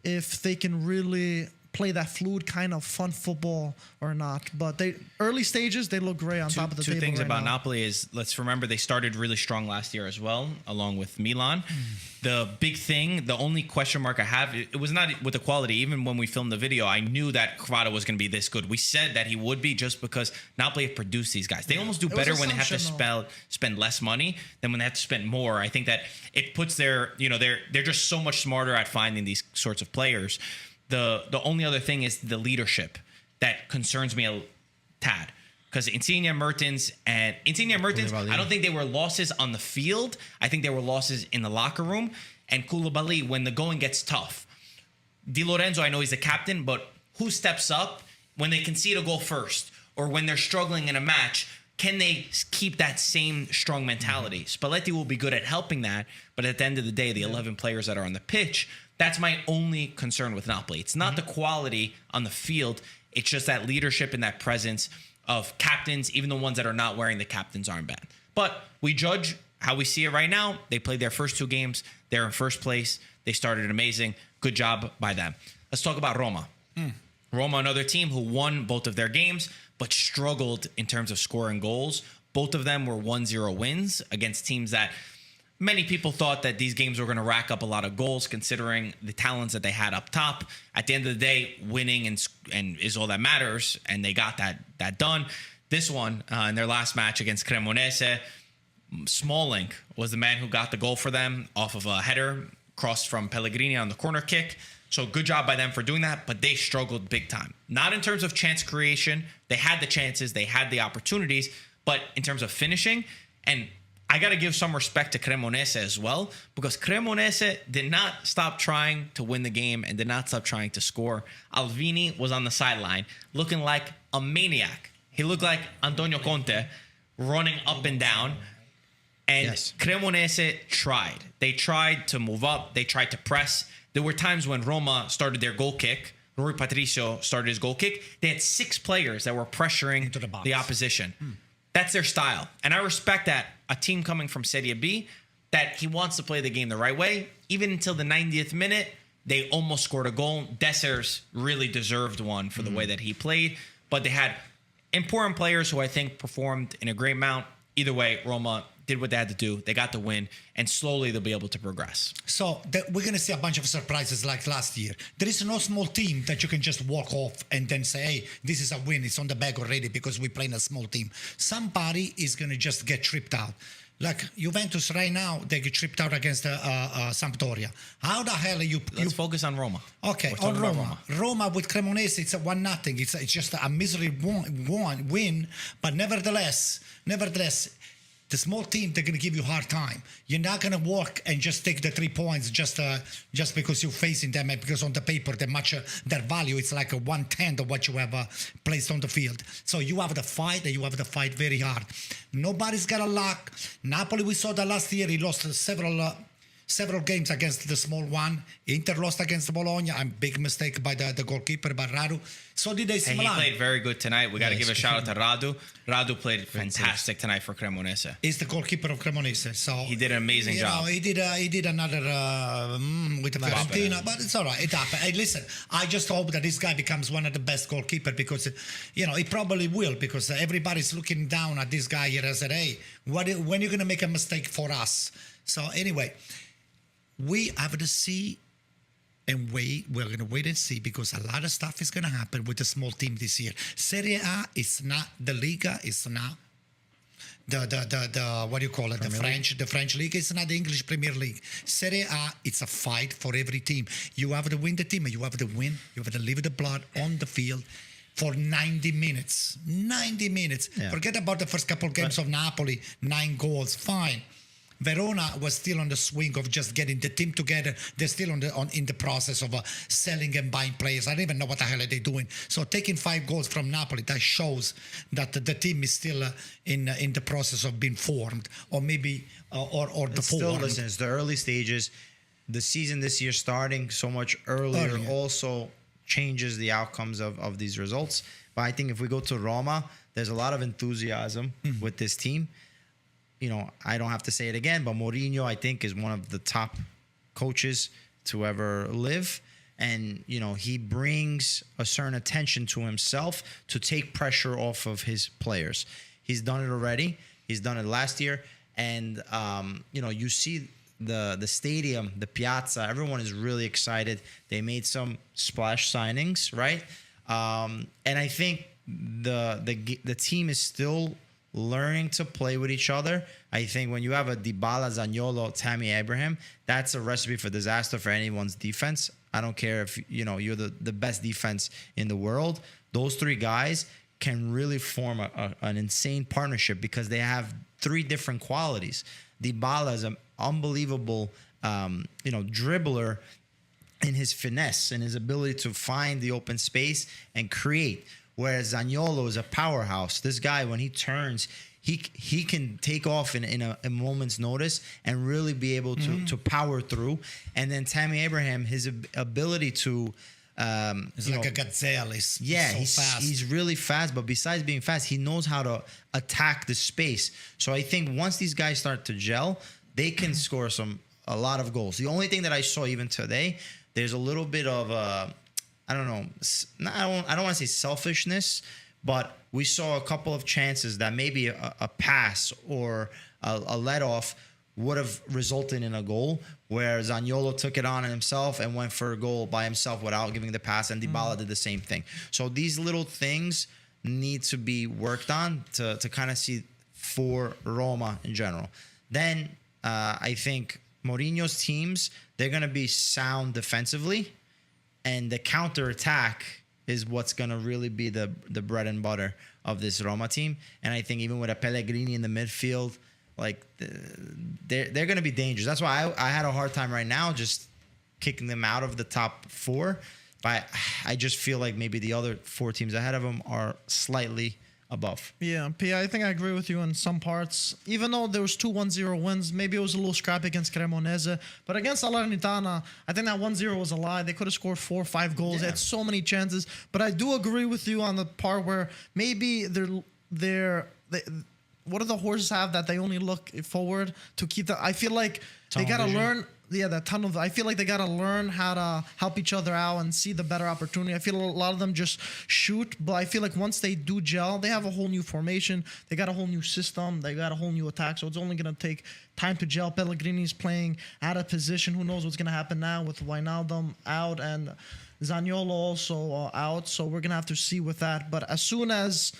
if they can really play that fluid kind of fun football or not. But early stages, they look great on top of the Two table. things right about now. Napoli is, let's remember they started really strong last year as well, along with Milan. The big thing, the only question mark I have, it was not with the quality. Even when we filmed the video, I knew that Kvara was going to be this good. We said that he would be just because Napoli have produced these guys. They almost do was better when they have to assumption, spend less money than when they have to spend more. I think that it puts they're just so much smarter at finding these sorts of players. The only other thing is the leadership that concerns me a tad. Because Insigne, Mertens, I don't think they were losses on the field. I think they were losses in the locker room. And Koulibaly, when the going gets tough. Di Lorenzo, I know he's the captain, but who steps up when they concede a goal first? Or when they're struggling in a match, can they keep that same strong mentality? Spalletti will be good at helping that, but at the end of the day, the 11 players that are on the pitch, that's my only concern with Napoli. It's not the quality on the field. It's just that leadership and that presence of captains, even the ones that are not wearing the captain's armband. But we judge how we see it right now, they played their first 2 games. They're in first place. They started amazing. Good job by them. Let's talk about Roma. Roma, another team who won both of their games, but struggled in terms of scoring goals. Both of them were 1-0 wins against teams that many people thought that these games were going to rack up a lot of goals, considering the talents that they had up top. At the end of the day, winning and is all that matters, and they got that done. This one, in their last match against Cremonese, Smalling was the man who got the goal for them off of a header crossed from Pellegrini on the corner kick. So good job by them for doing that, but they struggled big time. Not in terms of chance creation. They had the chances, they had the opportunities, but in terms of finishing, and I got to give some respect to Cremonese as well, because Cremonese did not stop trying to win the game and did not stop trying to score. Alvini was on the sideline looking like a maniac. He looked like Antonio Conte running up and down. And Yes. Cremonese tried. They tried to move up. They tried to press. There were times when Roma started their goal kick. Rui Patricio started his goal kick. They had 6 players that were pressuring Into the box. the opposition. That's their style. And I respect that. A team coming from Serie B, that he wants to play the game the right way. Even until the 90th minute, they almost scored a goal. Dessers really deserved one for the way that he played. But they had important players who I think performed in a great amount. Either way, Roma did what they had to do. They got the win, and slowly they'll be able to progress. So we're going to see a bunch of surprises like last year. There is no small team that you can just walk off and then say, hey, this is a win. It's on the bag already because we play in a small team. Somebody is going to just get tripped out. Like Juventus right now, they get tripped out against Sampdoria. How the hell are you... Let's focus on Roma. Okay, We're talking on about Roma. Roma with Cremonese, it's a 1-0. It's just a misery win, but nevertheless, the small team, they're going to give you a hard time. You're not going to work and just take the 3 points just because you're facing them, and because on the paper, their value, it's like a 1/10 of what you have placed on the field. So you have to fight, and you have to fight very hard. Nobody's got a luck. Napoli, we saw that last year. He lost several games against the small one. Inter lost against Bologna. A big mistake by the goalkeeper, by Radu. So did AC Hey, he Milan. played very good tonight. We got to Yes, give a shout out to Radu. Radu played fantastic tonight for Cremonese. He's the goalkeeper of Cremonese. So He did an amazing job. He did another with the Fiorentina, but it's all right. It happened. Hey, listen, I just hope that this guy becomes one of the best goalkeepers, because he probably will, because everybody's looking down at this guy here and said, hey, when are you going to make a mistake for us? So anyway, we have to see and wait. We're going to wait and see, because a lot of stuff is going to happen with the small team this year. Serie A is not the Liga. It's not the what do you call it? The French league. It's not the English Premier League. Serie A, it's a fight for every team. You have to win the team, and you have to win. You have to leave the blood on the field for 90 minutes. 90 minutes. Yeah. Forget about the first couple games of Napoli. 9 goals, fine. Verona was still on the swing of just getting the team together. They're still in the process of selling and buying players. I don't even know what the hell are they doing. So taking 5 goals from Napoli, that shows that the team is still in the process of being formed, or maybe or the It's still, formed. listen, it's the early stages. The season this year starting so much earlier also changes the outcomes of these results. But I think if we go to Roma, there's a lot of enthusiasm with this team. I don't have to say it again, but Mourinho, I think, is one of the top coaches to ever live. And, he brings a certain attention to himself to take pressure off of his players. He's done it already. He's done it last year. And, you see the stadium, the piazza, everyone is really excited. They made some splash signings, right? And I think the team is still learning to play with each other. I think when you have a Dybala, Zaniolo, Tammy Abraham, that's a recipe for disaster for anyone's defense. I don't care if you're the best defense in the world. Those 3 guys can really form an insane partnership, because they have 3 different qualities. Dybala is an unbelievable dribbler in his finesse and his ability to find the open space and create. Whereas Zaniolo is a powerhouse. This guy, when he turns, he can take off in a moment's notice and really be able to power through. And then Tammy Abraham, his ability to It's like a gazelle. He's so fast. He's really fast, but besides being fast, he knows how to attack the space. So I think once these guys start to gel, they can score a lot of goals. The only thing that I saw even today, there's a little bit of I don't know, I don't want to say selfishness, but we saw a couple of chances that maybe a pass or a let off would have resulted in a goal, where Zaniolo took it on himself and went for a goal by himself without giving the pass, and Dybala did the same thing. So these little things need to be worked on to kind of see for Roma in general. Then I think Mourinho's teams, they're going to be sound defensively, and the counter-attack is what's going to really be the bread and butter of this Roma team. And I think even with a Pellegrini in the midfield, like they're going to be dangerous. That's why I had a hard time right now just kicking them out of the top 4. But I just feel like maybe the other 4 teams ahead of them are slightly above. Yeah, P, I think I agree with you in some parts. Even though there was 2 1-0 wins, maybe it was a little scrappy against Cremonese. But against Salernitana, I think that 1-0 was a lie. They could have scored 4 or 5 goals. They had so many chances. But I do agree with you on the part where maybe they're what do the horses have that they only look forward to keep the... I feel like they got to learn... Yeah, that tunnel. I feel like they got to learn how to help each other out and see the better opportunity. I feel a lot of them just shoot, but I feel like once they do gel, they have a whole new formation. They got a whole new system. They got a whole new attack. So it's only going to take time to gel. Pellegrini's playing out of position. Who knows what's going to happen now with Wijnaldum out and Zaniolo also out. So we're going to have to see with that. But as soon as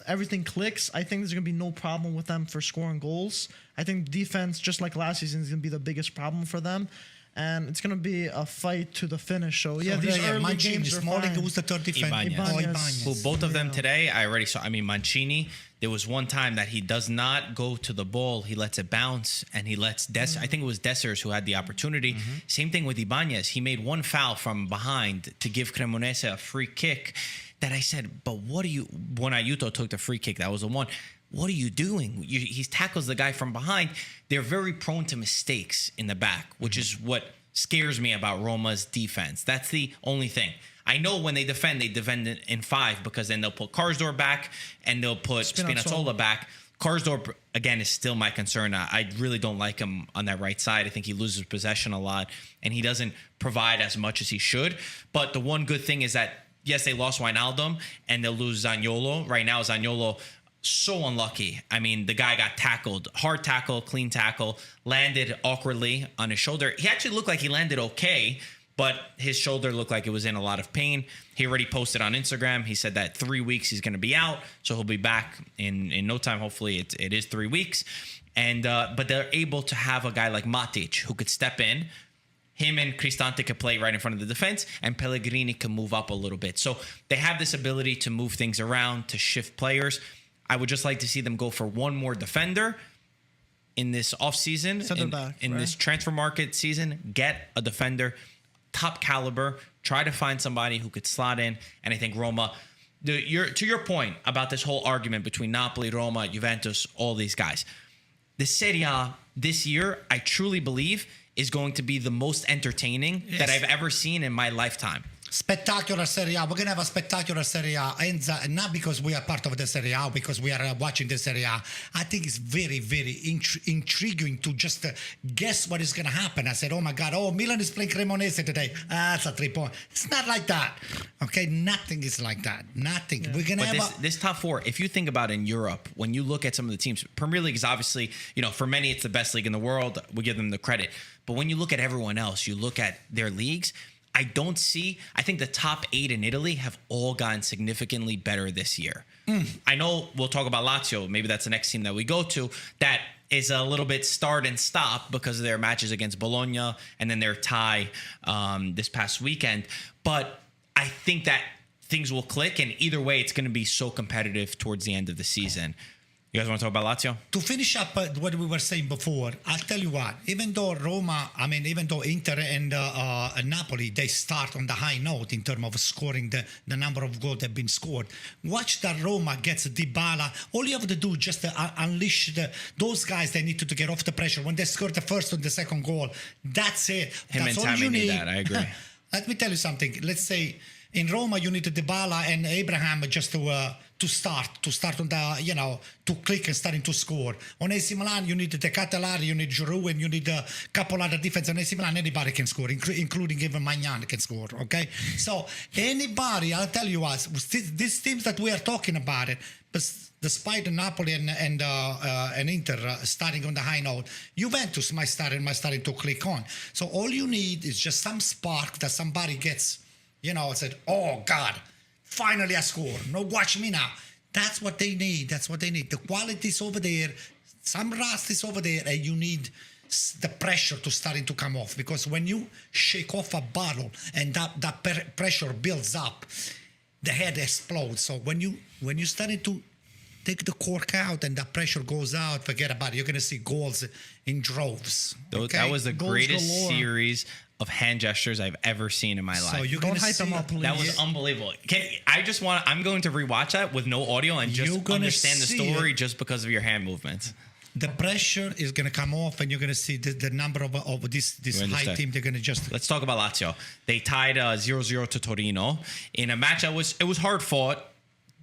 everything clicks, I think there's going to be no problem with them for scoring goals. I think defense, just like last season, is going to be the biggest problem for them. And it's going to be a fight to the finish. So, yeah, these early games are fine. Who's the third defense? Ibanez. Well, both of them today, I already saw. I mean, Mancini, there was one time that he does not go to the ball. He lets it bounce, and he lets I think it was Dessers who had the opportunity. Same thing with Ibanez. He made one foul from behind to give Cremonese a free kick. That I said, but what do you... When Aiuto took the free kick, that was the one. What are you doing? He tackles the guy from behind. They're very prone to mistakes in the back, which is what scares me about Roma's defense. That's the only thing. I know when they defend in 5, because then they'll put Karsdorp back and they'll put Spinazzola back. Karsdorp, again, is still my concern. I really don't like him on that right side. I think he loses possession a lot, and he doesn't provide as much as he should. But the one good thing is that, yes, they lost Wijnaldum, and they'll lose Zaniolo. Right now, Zaniolo, so unlucky. I mean, the guy got tackled. Hard tackle, clean tackle, landed awkwardly on his shoulder. He actually looked like he landed okay, but his shoulder looked like it was in a lot of pain. He already posted on Instagram. He said that 3 weeks he's going to be out, so he'll be back in no time. Hopefully, it is 3 weeks. And but they're able to have a guy like Matic who could step in. Him and Cristante could play right in front of the defense, and Pellegrini can move up a little bit. So they have this ability to move things around, to shift players. I would just like to see them go for one more defender in this offseason, in this transfer market season. Get a defender, top caliber. Try to find somebody who could slot in. And I think Roma, to your point about this whole argument between Napoli, Roma, Juventus, all these guys, the Serie A this year, I truly believe, is going to be the most entertaining that I've ever seen in my lifetime. Spectacular Serie A. We're going to have a spectacular Serie A. And not because we are part of the Serie A, because we are watching the Serie A. I think it's very, very intriguing to just guess what is going to happen. I said, oh my God, Milan is playing Cremonese today. That's a 3-point. It's not like that. Okay, nothing is like that. Nothing. Yeah. We're going to have this top 4, if you think about in Europe, when you look at some of the teams, Premier League is obviously, for many, it's the best league in the world. We give them the credit. But when you look at everyone else, you look at their leagues, I think the top 8 in Italy have all gotten significantly better this year. I know we'll talk about Lazio. Maybe that's the next team that we go to. That is a little bit start and stop because of their matches against Bologna and then their tie this past weekend. But I think that things will click, and either way, it's going to be so competitive towards the end of the season. You guys want to talk about Lazio? To finish up what we were saying before, I'll tell you what, even though Inter and Napoli, they start on the high note in terms of scoring the number of goals that have been scored, watch that Roma gets Dybala. All you have to do is just unleash those guys. They need to get off the pressure. When they score the first and the second goal, that's it. Him That's and all Tammy you need need. That, I agree. Let me tell you something. Let's say in Roma you need Dybala and Abraham just to start on the to click and starting to score. On AC Milan you need the Catalari, you need Giroud, and you need a couple other defense. On AC Milan anybody can score, including even Magnan can score. Okay, so anybody, I'll tell you what, these teams that we are talking about it, but despite the Napoli and Inter starting on the high note, Juventus might starting to click on. So all you need is just some spark that somebody gets, said, oh God, finally I score. No, watch me now. That's what they need. The quality is over there. Some rust is over there, and you need the pressure to starting to come off. Because when you shake off a bottle and that pressure builds up, the head explodes. So when you starting to take the cork out and that pressure goes out, forget about it. You're going to see goals in droves. Okay? That was the greatest series of hand gestures I've ever seen in my life. So you're going to hype them up, please. That was unbelievable. I'm going to rewatch that with no audio and just understand the story just because of your hand movements. The pressure is going to come off, and you're going to see the number of this high team. They're going to just... Let's talk about Lazio. They tied 0-0 to Torino in a match that was hard fought.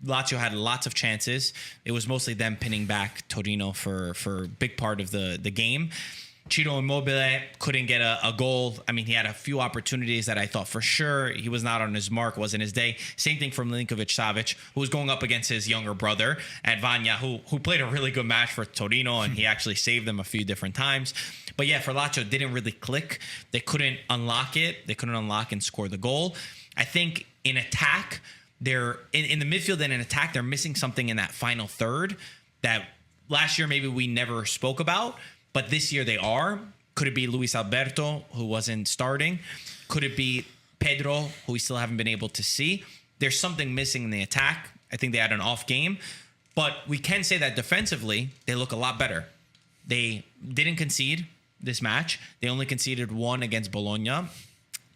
Lazio had lots of chances. It was mostly them pinning back Torino for a big part of the game. Ciro Immobile couldn't get a goal. I mean, he had a few opportunities that I thought for sure he was not on his mark, wasn't his day. Same thing from Milinkovic-Savic, who was going up against his younger brother at Vanya, who played a really good match for Torino, and he actually saved them a few different times. But yeah, for Lazio, it didn't really click. They couldn't unlock it. They couldn't unlock and score the goal. I think in attack, they're in the midfield and in attack, they're missing something in that final third that last year maybe we never spoke about. But this year they are. Could it be Luis Alberto, who wasn't starting? Could it be Pedro, who we still haven't been able to see? There's something missing in the attack. I think they had an off game. But we can say that defensively, they look a lot better. They didn't concede this match. They only conceded one against Bologna.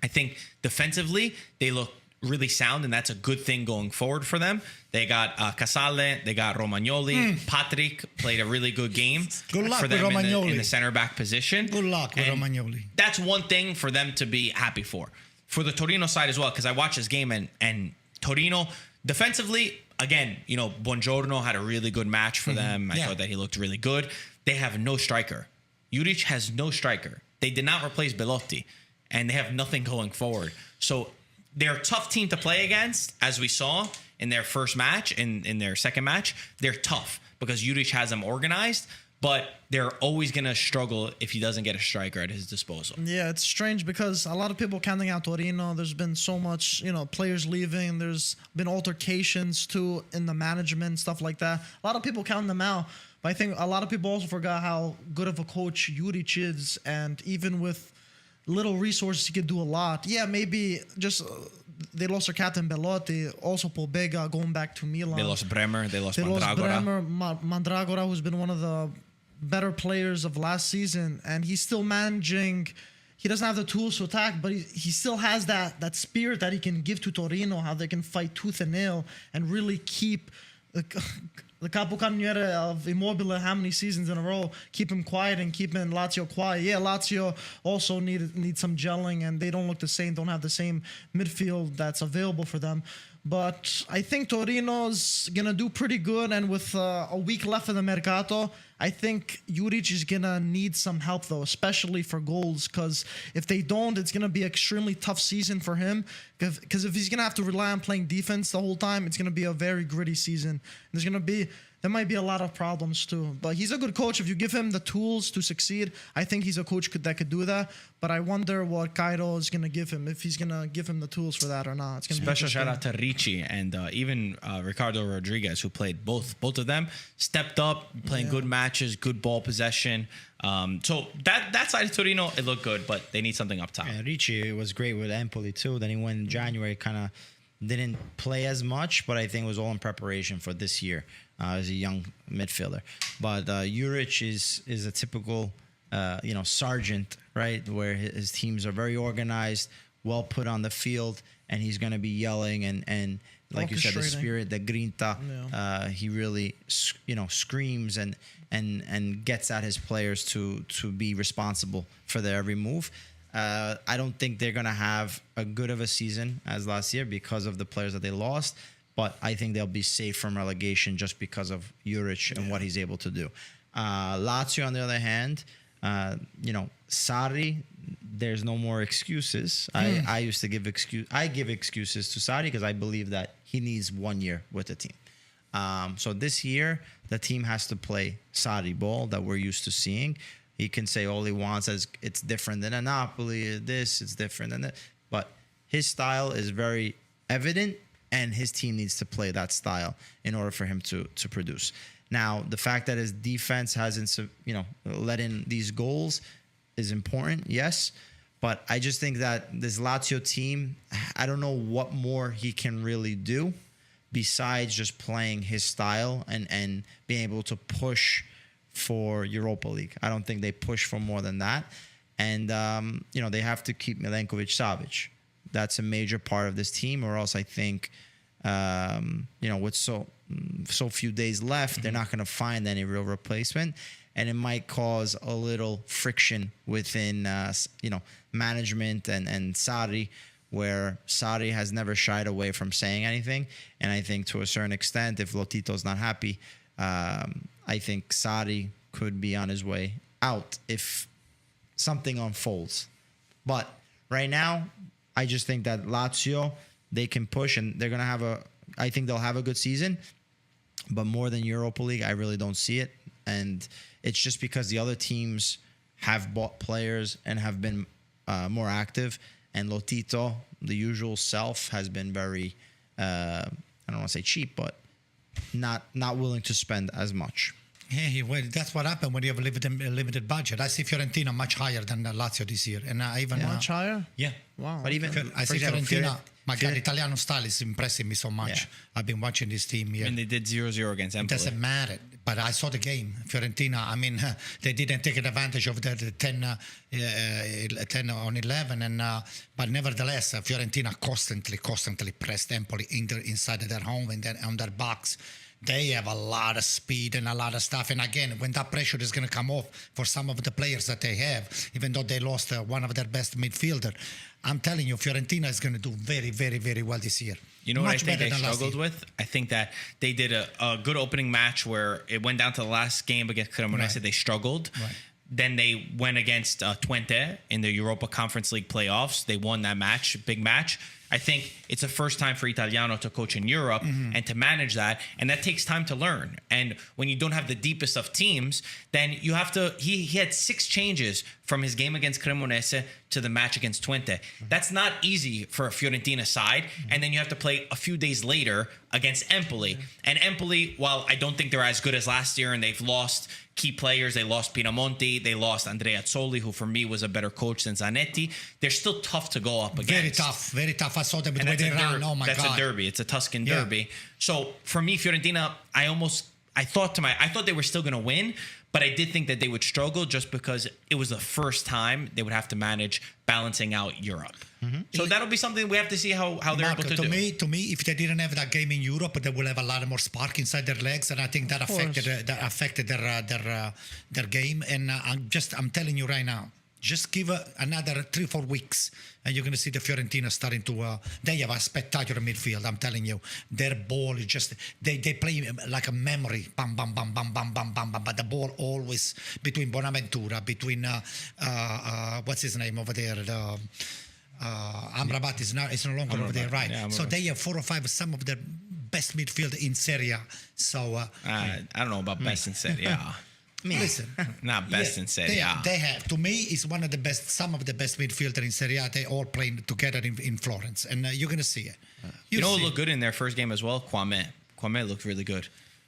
I think defensively, they look really sound, and that's a good thing going forward for them. They got Casale, they got Romagnoli. Patrick played a really good game good luck for them with Romagnoli. in the center back position. Good luck with Romagnoli. That's one thing for them to be happy for. For the Torino side as well, because I watched this game and Torino defensively, again, Buongiorno had a really good match for them. I thought that he looked really good. They have no striker. Juric has no striker. They did not replace Belotti, and they have nothing going forward. So they're a tough team to play against, as we saw in their first match, in their second match. They're tough because Juric has them organized, but they're always going to struggle if he doesn't get a striker at his disposal. Yeah, it's strange because a lot of people counting out Torino. There's been so much, players leaving. There's been altercations too in the management, stuff like that. A lot of people counting them out. But I think a lot of people also forgot how good of a coach Juric is, and even with little resources, he could do a lot. Yeah, maybe just they lost their captain Belotti, also Pobega going back to Milan. They lost Bremer, they lost Mandragora, who's been one of the better players of last season, and he's still managing. He doesn't have the tools to attack, but he still has that spirit that he can give to Torino, how they can fight tooth and nail and really keep the capocannoniere of Immobile, how many seasons in a row, keep him quiet and keeping Lazio quiet. Yeah, Lazio also need some gelling, and they don't look the same, don't have the same midfield that's available for them. But I think Torino's going to do pretty good, and with a week left in the Mercato, I think Juric is going to need some help, though, especially for goals, because if they don't, it's going to be an extremely tough season for him, because if he's going to have to rely on playing defense the whole time, it's going to be a very gritty season. There might be a lot of problems too, but he's a good coach. If you give him the tools to succeed, I think he's a coach that could do that. But I wonder what Cairo is going to give him, if he's going to give him the tools for that or not. It's gonna Special shout out to Ricci and even Ricardo Rodriguez, who played both of them, stepped up, playing good matches, good ball possession. So that side of Torino, it looked good, but they need something up top. Yeah, Ricci was great with Empoli too. Then he went in January, kind of didn't play as much, but I think it was all in preparation for this year as a young midfielder. But Juric is a typical, sergeant, right? Where his teams are very organized, well put on the field, and he's going to be yelling and like you said, the spirit, the grinta. Yeah. He really, screams and gets at his players to be responsible for their every move. I don't think they're going to have a good of a season as last year because of the players that they lost. But I think they'll be safe from relegation just because of Juric and what he's able to do. Lazio, on the other hand, Sarri, there's no more excuses. I used to give excuses to Sarri because I believe that he needs 1 year with the team. So this year, the team has to play Sarri ball that we're used to seeing. He can say all he wants as it's different than a Napoli, it's different than that. But his style is very evident, and his team needs to play that style in order for him to produce. Now, the fact that his defense hasn't, let in these goals is important, yes. But I just think that this Lazio team, I don't know what more he can really do besides just playing his style and being able to push for Europa League. I don't think they push for more than that. And, they have to keep Milenkovic-Savic. That's a major part of this team, or else I think, with so few days left, they're not going to find any real replacement. And it might cause a little friction within, management and Sarri, where Sarri has never shied away from saying anything. And I think to a certain extent, if Lotito's not happy, I think Sarri could be on his way out if something unfolds. But right now, I just think that Lazio, they can push and they're going to I think they'll have a good season. But more than Europa League, I really don't see it. And it's just because the other teams have bought players and have been more active. And Lotito, the usual self, has been very, I don't want to say cheap, but not willing to spend as much. Yeah, well, that's what happened when you have a limited budget. I see Fiorentina much higher than Lazio this year, and much higher. Yeah, wow. But even I see Fiorentina. Magari Italiano style is impressing me so much. Yeah. I've been watching this team here. And they did 0-0 against Empoli. It doesn't matter. But I saw the game. Fiorentina, they didn't take advantage of the 10 on 11. But nevertheless, Fiorentina constantly pressed Empoli inside their home and then on their box. They have a lot of speed and a lot of stuff. And again, when that pressure is going to come off for some of the players that they have, even though they lost one of their best midfielder, I'm telling you, Fiorentina is going to do very, very, very well this year. You know what I think they struggled with? I think that they did a good opening match where it went down to the last game against Cremonese. Right. They struggled. Right. Then they went against Twente in the Europa Conference League playoffs. They won that match, big match. I think it's the first time for Italiano to coach in Europe and to manage that. And that takes time to learn. And when you don't have the deepest of teams, then you have to, he had 6 changes from his game against Cremonese to the match against Twente. That's not easy for a Fiorentina side. And then you have to play a few days later against Empoli. And Empoli, while I don't think they're as good as last year and they've lost key players, they lost Pinamonti, they lost Andrea Azzoli, who for me was a better coach than Zanetti. They're still tough to go up against. Very tough. I saw them with they ran. Oh my God. That's a derby. It's a Tuscan derby. So for me, Fiorentina, I thought they were still going to win, but I did think that they would struggle just because it was the first time they would have to manage balancing out Europe. So that'll be something we have to see how they're able to do. To me, if they didn't have that game in Europe, they will have a lot more spark inside their legs, and I think that affected their game. And I'm telling you right now, just give another 3-4 weeks, and you're going to see the Fiorentina starting to. They have a spectacular midfield. I'm telling you, their ball is just they play like a memory. Bam, bam, bam, bam, bam, bam, bam, bam. But the ball always between Bonaventura, between what's his name over there. Amrabat is no longer over there, right? Yeah, so they have 4 or 5 some of the best midfield in Serie A. So I don't know about best in Serie A. Listen, not best in Serie A. They have. To me, it's one of the best. Some of the best midfielder in Serie A. They all playing together in Florence, and you're gonna see it. You know, who looked good in their first game as well. Kwame looked really good.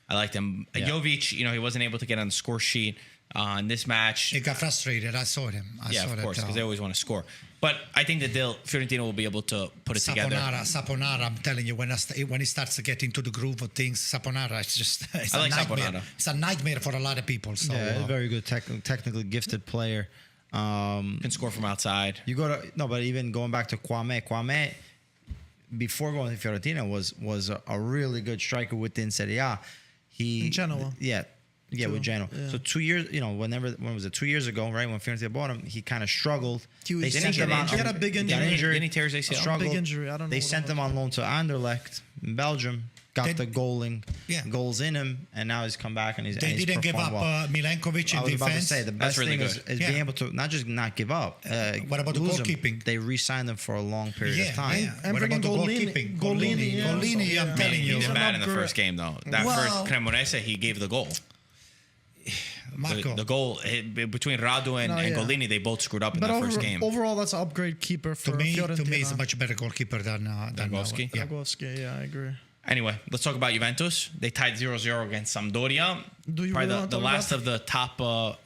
I liked him. Yeah. Jovic, he wasn't able to get on the score sheet in this match. He got frustrated. I saw him. Of course, because they always want to score. But I think that Fiorentina will be able to put it together. Saponara, I'm telling you, when he starts to get into the groove of things, Saponara, it's I a like nightmare. Saponara. It's a nightmare for a lot of people. So, a very good, technically gifted player. Can score from outside. But even going back to Kwame, before going to Fiorentina was a really good striker within Serie A. In Genoa. Yeah. Yeah, with Genoa. Yeah. So 2 years, when was it? 2 years ago, right? When Fiorentina bought him, he kind of struggled. He was- They didn't sent he him get on. injured? He had a big got injury. injured. Didn't he tear his ACL? Struggled. Big injury. I don't know They what sent it him on loan to Anderlecht in Belgium. Got They- the goals in him, and now he's come back and he's. They and he's didn't give up performed well. Milankovic I in was about to defense. say the best really thing is good. Yeah. being able to not give up. What about the lose him. goalkeeping? They re-signed him for a long period of time. And What bringing about the Golini. goalkeeping? Yeah. Golini, I'm Yeah. telling He you. did an bad in the upgrade. first game, though. That Well- first Cremonese, he gave the goal. Marco. The goal between Radu and yeah. Golini, they both screwed up in But that first game. overall, that's an upgrade keeper for Fiorentina. To me, he's a much better goalkeeper than Dragowski? Yeah. Dragowski, yeah, I agree. Anyway, let's talk about Juventus. They tied 0-0 against Sampdoria. Do you Probably really want the to talk last about of the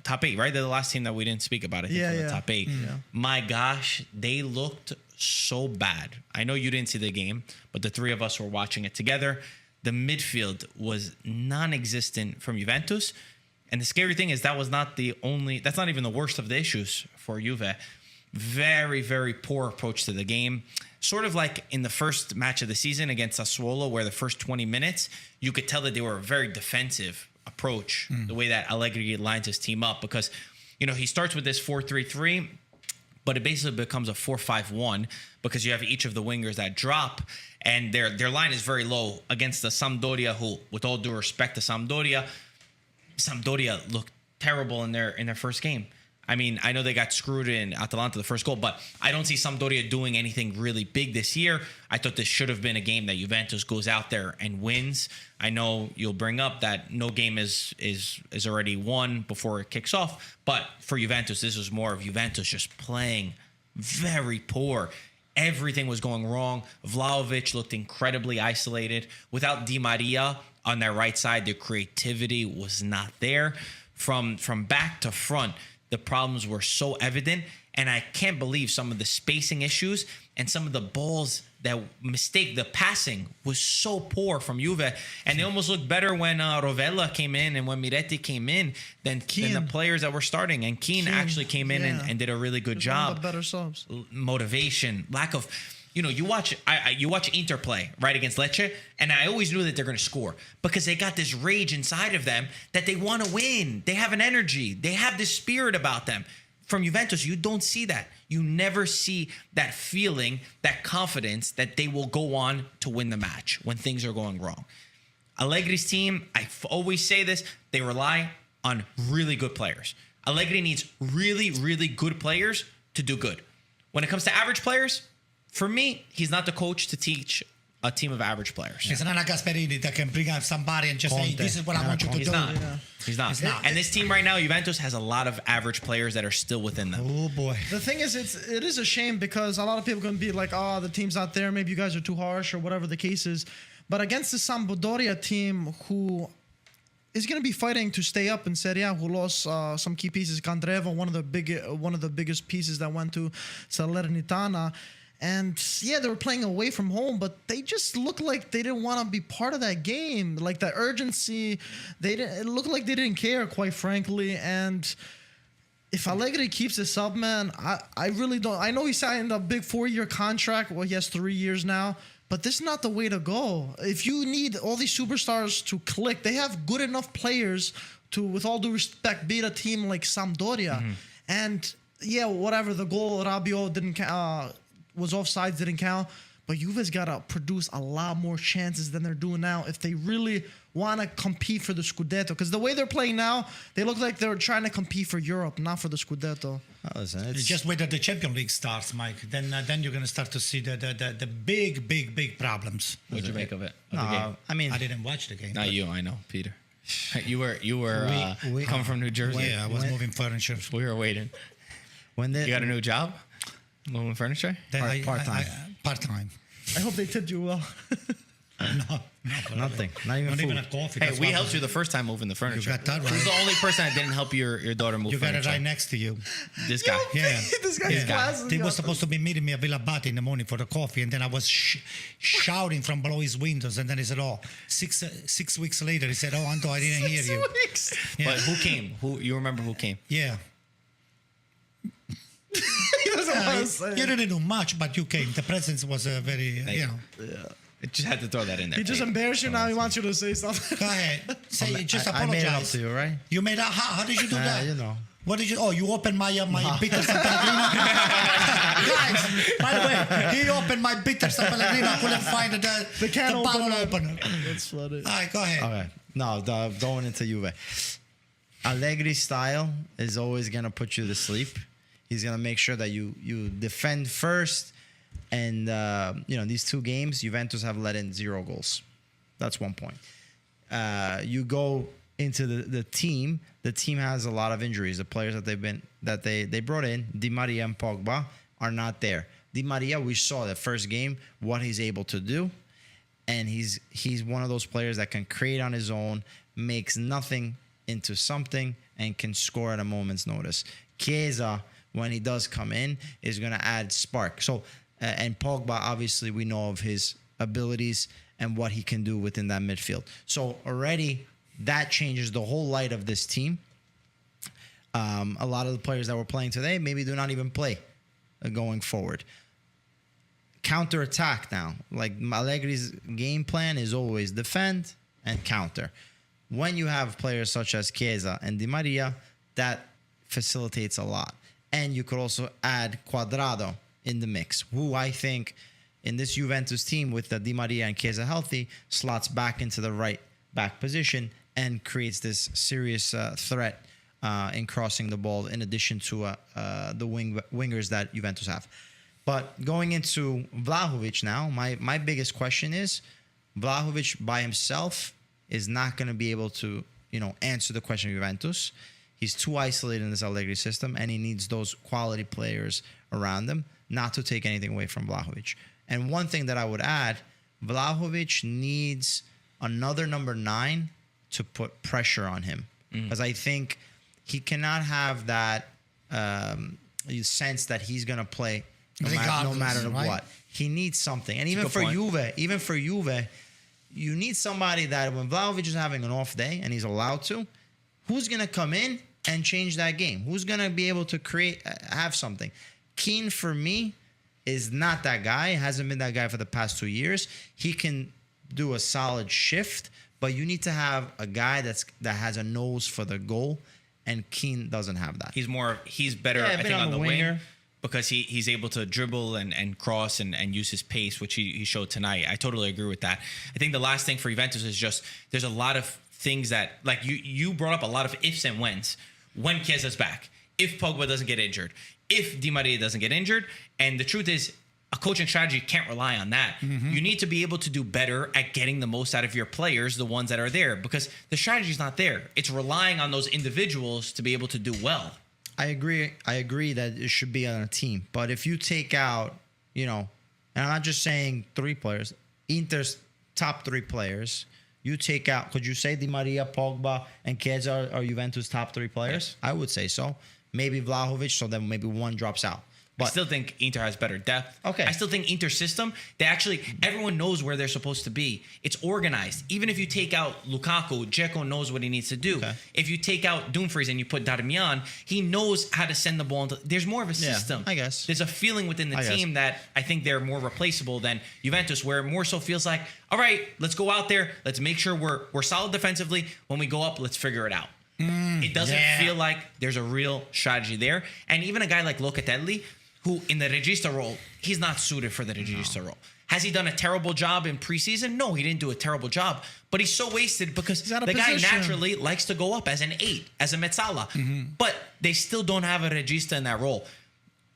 top eight, right? They're the last team that we didn't speak about. I think Yeah, from yeah. the top eight. Yeah. My gosh, they looked so bad. I know you didn't see the game, but the three of us were watching it together. The midfield was non-existent from Juventus. And the scary thing is that's not even the worst of the issues for Juve. Very, very poor approach to the game. Sort of like in the first match of the season against Sassuolo, where the first 20 minutes, you could tell that they were a very defensive approach, the way that Allegri lines his team up. Because, he starts with this 4-3-3, but it basically becomes a 4-5-1 because you have each of the wingers that drop, and their line is very low against the Sampdoria, who, with all due respect to Sampdoria looked terrible in their first game. I mean, I know they got screwed in Atalanta, the first goal, but I don't see Sampdoria doing anything really big this year. I thought this should have been a game that Juventus goes out there and wins. I know you'll bring up that no game is already won before it kicks off, but for Juventus, this was more of Juventus just playing very poor. Everything was going wrong. Vlahovic looked incredibly isolated. Without Di Maria on their right side, their creativity was not there. From back to front, the problems were so evident, and I can't believe some of the spacing issues and some of the balls the passing was so poor from Juve, and they almost looked better when Rovella came in and when Miretti came in than the players that were starting. And Keane actually came in and did a really good job. One of the better subs. Motivation, lack of. You watch Inter play right against Lecce, and I always knew that they're going to score because they got this rage inside of them that they want to win. They have an energy. They have this spirit about them. From Juventus, you don't see that. You never see that feeling, that confidence that they will go on to win the match when things are going wrong. Allegri's team, I always say this, they rely on really good players. Allegri needs really, really good players to do good. When it comes to average players, for me, he's not the coach to teach a team of average players. It's not a Gasperini that can bring out somebody and just say, this is what I want you to He's do. not. Yeah. He's not. He's not. And this team right now, Juventus, has a lot of average players that are still within them. Oh, boy. The thing is, it is a shame because a lot of people are going to be like, oh, the team's not there. Maybe you guys are too harsh or whatever the case is. But against the Sampdoria team who is going to be fighting to stay up in Serie A, who lost some key pieces, Candreva, one of the biggest pieces that went to Salernitana. And yeah, they were playing away from home, but they just looked like they didn't want to be part of that game. Like the urgency, it looked like they didn't care, quite frankly. And if Allegri keeps this up, man, I really don't. I know he signed a big 4-year contract. Well, he has 3 years now, but this is not the way to go. If you need all these superstars to click, they have good enough players to, with all due respect, beat a team like Sampdoria. Mm-hmm. And yeah, whatever, the goal, Rabiot was offsides, didn't count. But Juve's got to produce a lot more chances than they're doing now if they really want to compete for the Scudetto. Because the way they're playing now, they look like they're trying to compete for Europe, not for the Scudetto. Oh, listen, It's just wait till the Champions League starts, Mike. Then you're going to start to see the big problems. What'd you make of it? I mean, I didn't watch the game. Not you, I know, Peter. You were We come from New Jersey. Yeah, I was moving furniture. We were waiting. when You got a new job? Moving furniture? Then Part-time. Part-time. I hope they tipped you well. No, nothing, not even not food. even a coffee. Hey, That's we why helped you the first time moving the furniture. got that Who's right. the only person that didn't help your daughter move You got furniture? it right next to you. This guy. Yeah. This guy's glasses. They were supposed to be meeting me at Villa Bati in the morning for the coffee, and then I was shouting from below his windows, and then he said, "Oh, 6 weeks later," he said, "Oh, Anto, I didn't hear you." Yeah. But who came? You remember who came? Yeah. He doesn't want to say You it. didn't do much, but you came. The presence was very, Thank you. Yeah. Just had to throw that in there. He just embarrassed you now. He wants you to say something. Go ahead. Say, just I made it up apologize. to you, right? You made that? How did you do that? You know. What did you? Oh, you opened my bitter San Pellegrino. Guys, by the way, he opened my bitter San Pellegrino. I couldn't find the can bottle opener. opener. That's funny. All right, go ahead. Okay. No, going into Juve. Allegri's style is always going to put you to sleep. He's going to make sure that you defend first. And, these 2 games, Juventus have let in 0 goals. That's 1 point. You go into the team. The team has a lot of injuries. The players that they brought in, Di Maria and Pogba, are not there. Di Maria, we saw the first game what he's able to do, and he's one of those players that can create on his own, makes nothing into something, and can score at a moment's notice. Chiesa, when he does come in, is going to add spark. So, and Pogba, obviously, we know of his abilities and what he can do within that midfield. So already that changes the whole light of this team. A lot of the players that were playing today maybe do not even play going forward. Counter-attack now. Like Allegri's game plan is always defend and counter. When you have players such as Chiesa and Di Maria, that facilitates a lot. And you could also add Cuadrado in the mix, who I think in this Juventus team with the Di Maria and Chiesa healthy slots back into the right back position and creates this serious threat in crossing the ball in addition to the wingers that Juventus have. But going into Vlahovic now, my biggest question is Vlahovic by himself is not going to be able to, answer the question of Juventus. He's too isolated in this Allegri system, and he needs those quality players around him, not to take anything away from Vlahovic. And one thing that I would add, Vlahovic needs another number 9 to put pressure on him. Because I think he cannot have that sense that he's going to play no matter what. He needs something. And even for Juve, you need somebody that when Vlahovic is having an off day and he's allowed to, who's going to come in and change that game? Who's going to be able to have something? Keane, for me, is not that guy. Hasn't been that guy for the past 2 years. He can do a solid shift, but you need to have a guy that has a nose for the goal, and Keane doesn't have that. He's better, I think, on the wing because he's able to dribble and cross and use his pace, which he showed tonight. I totally agree with that. I think the last thing for Juventus is just there's a lot of things that, like you brought up a lot of ifs and whens. When Chiesa's back, if Pogba doesn't get injured, if Di Maria doesn't get injured, and the truth is, a coaching strategy can't rely on that. Mm-hmm. You need to be able to do better at getting the most out of your players, the ones that are there, because the strategy's not there. It's relying on those individuals to be able to do well. I agree that it should be on a team. But if you take out, and I'm not just saying 3 players, Inter's top 3 players, you take out, could you say Di Maria, Pogba, and Chiesa are Juventus' top 3 players? Yes. I would say so. Maybe Vlahovic, so then maybe one drops out. But I still think Inter has better depth. Okay. I still think Inter's system, everyone knows where they're supposed to be. It's organized. Even if you take out Lukaku, Dzeko knows what he needs to do. Okay. If you take out Dumfries and you put Darmian, he knows how to send the ball. There's more of a system. I guess. There's a feeling within the team that I think they're more replaceable than Juventus, where it more so feels like, all right, let's go out there. Let's make sure we're solid defensively. When we go up, let's figure it out. It doesn't feel like there's a real strategy there. And even a guy like Locatelli, who in the regista role, he's not suited for the regista role. Has he done a terrible job in preseason? No, he didn't do a terrible job. But he's so wasted because the guy naturally likes to go up as an 8, as a mezzala. Mm-hmm. But they still don't have a regista in that role.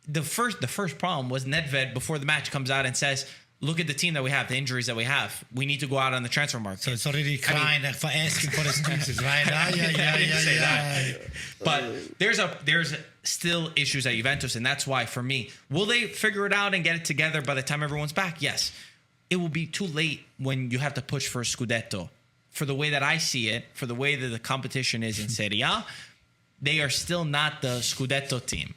The first problem was Nedved, before the match, comes out and says, look at the team that we have, the injuries that we have. We need to go out on the transfer market. So it's already crying for asking for excuses, right? Yeah. But there's still issues at Juventus, and that's why, for me, will they figure it out and get it together by the time everyone's back? Yes. It will be too late when you have to push for a Scudetto. For the way that I see it, for the way that the competition is in Serie A, they are still not the Scudetto team.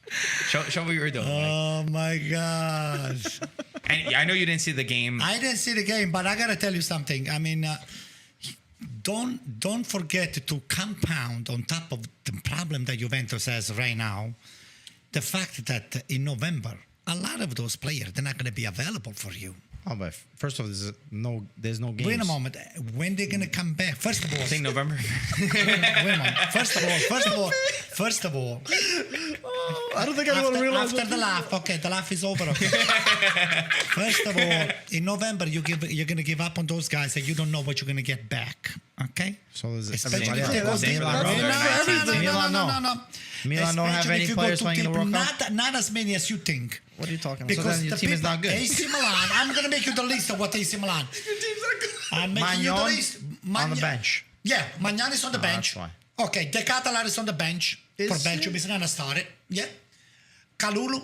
Show what you were doing. Oh, my gosh. And I know you didn't see the game. I didn't see the game, but I got to tell you something. I mean, don't forget to compound on top of the problem that Juventus has right now, the fact that in November, a lot of those players, they're not going to be available for you. Oh, but first of all, there's no games. Wait a moment. When they're gonna come back? First of all, I think November. wait a moment. First of all. I don't think anyone realizes. After the laugh, okay, the laugh is over. Okay. First of all, in November you're gonna give up on those guys, and you don't know what you're gonna get back. Okay. So there's Especially everybody if else. they go Milan, no. Milan don't have any Especially if you go players to playing in the people, World Cup. not as many as you think. What are you talking about? Because then your the team is people, not good. AC Milan, I'm going to make you the list of what AC Milan. I'm making you the Magnon list. on the bench. Yeah, Magnan is on the bench. That's Okay, De Catalar is on the bench. For Belgium, he's going to start it. Yeah. Kalulu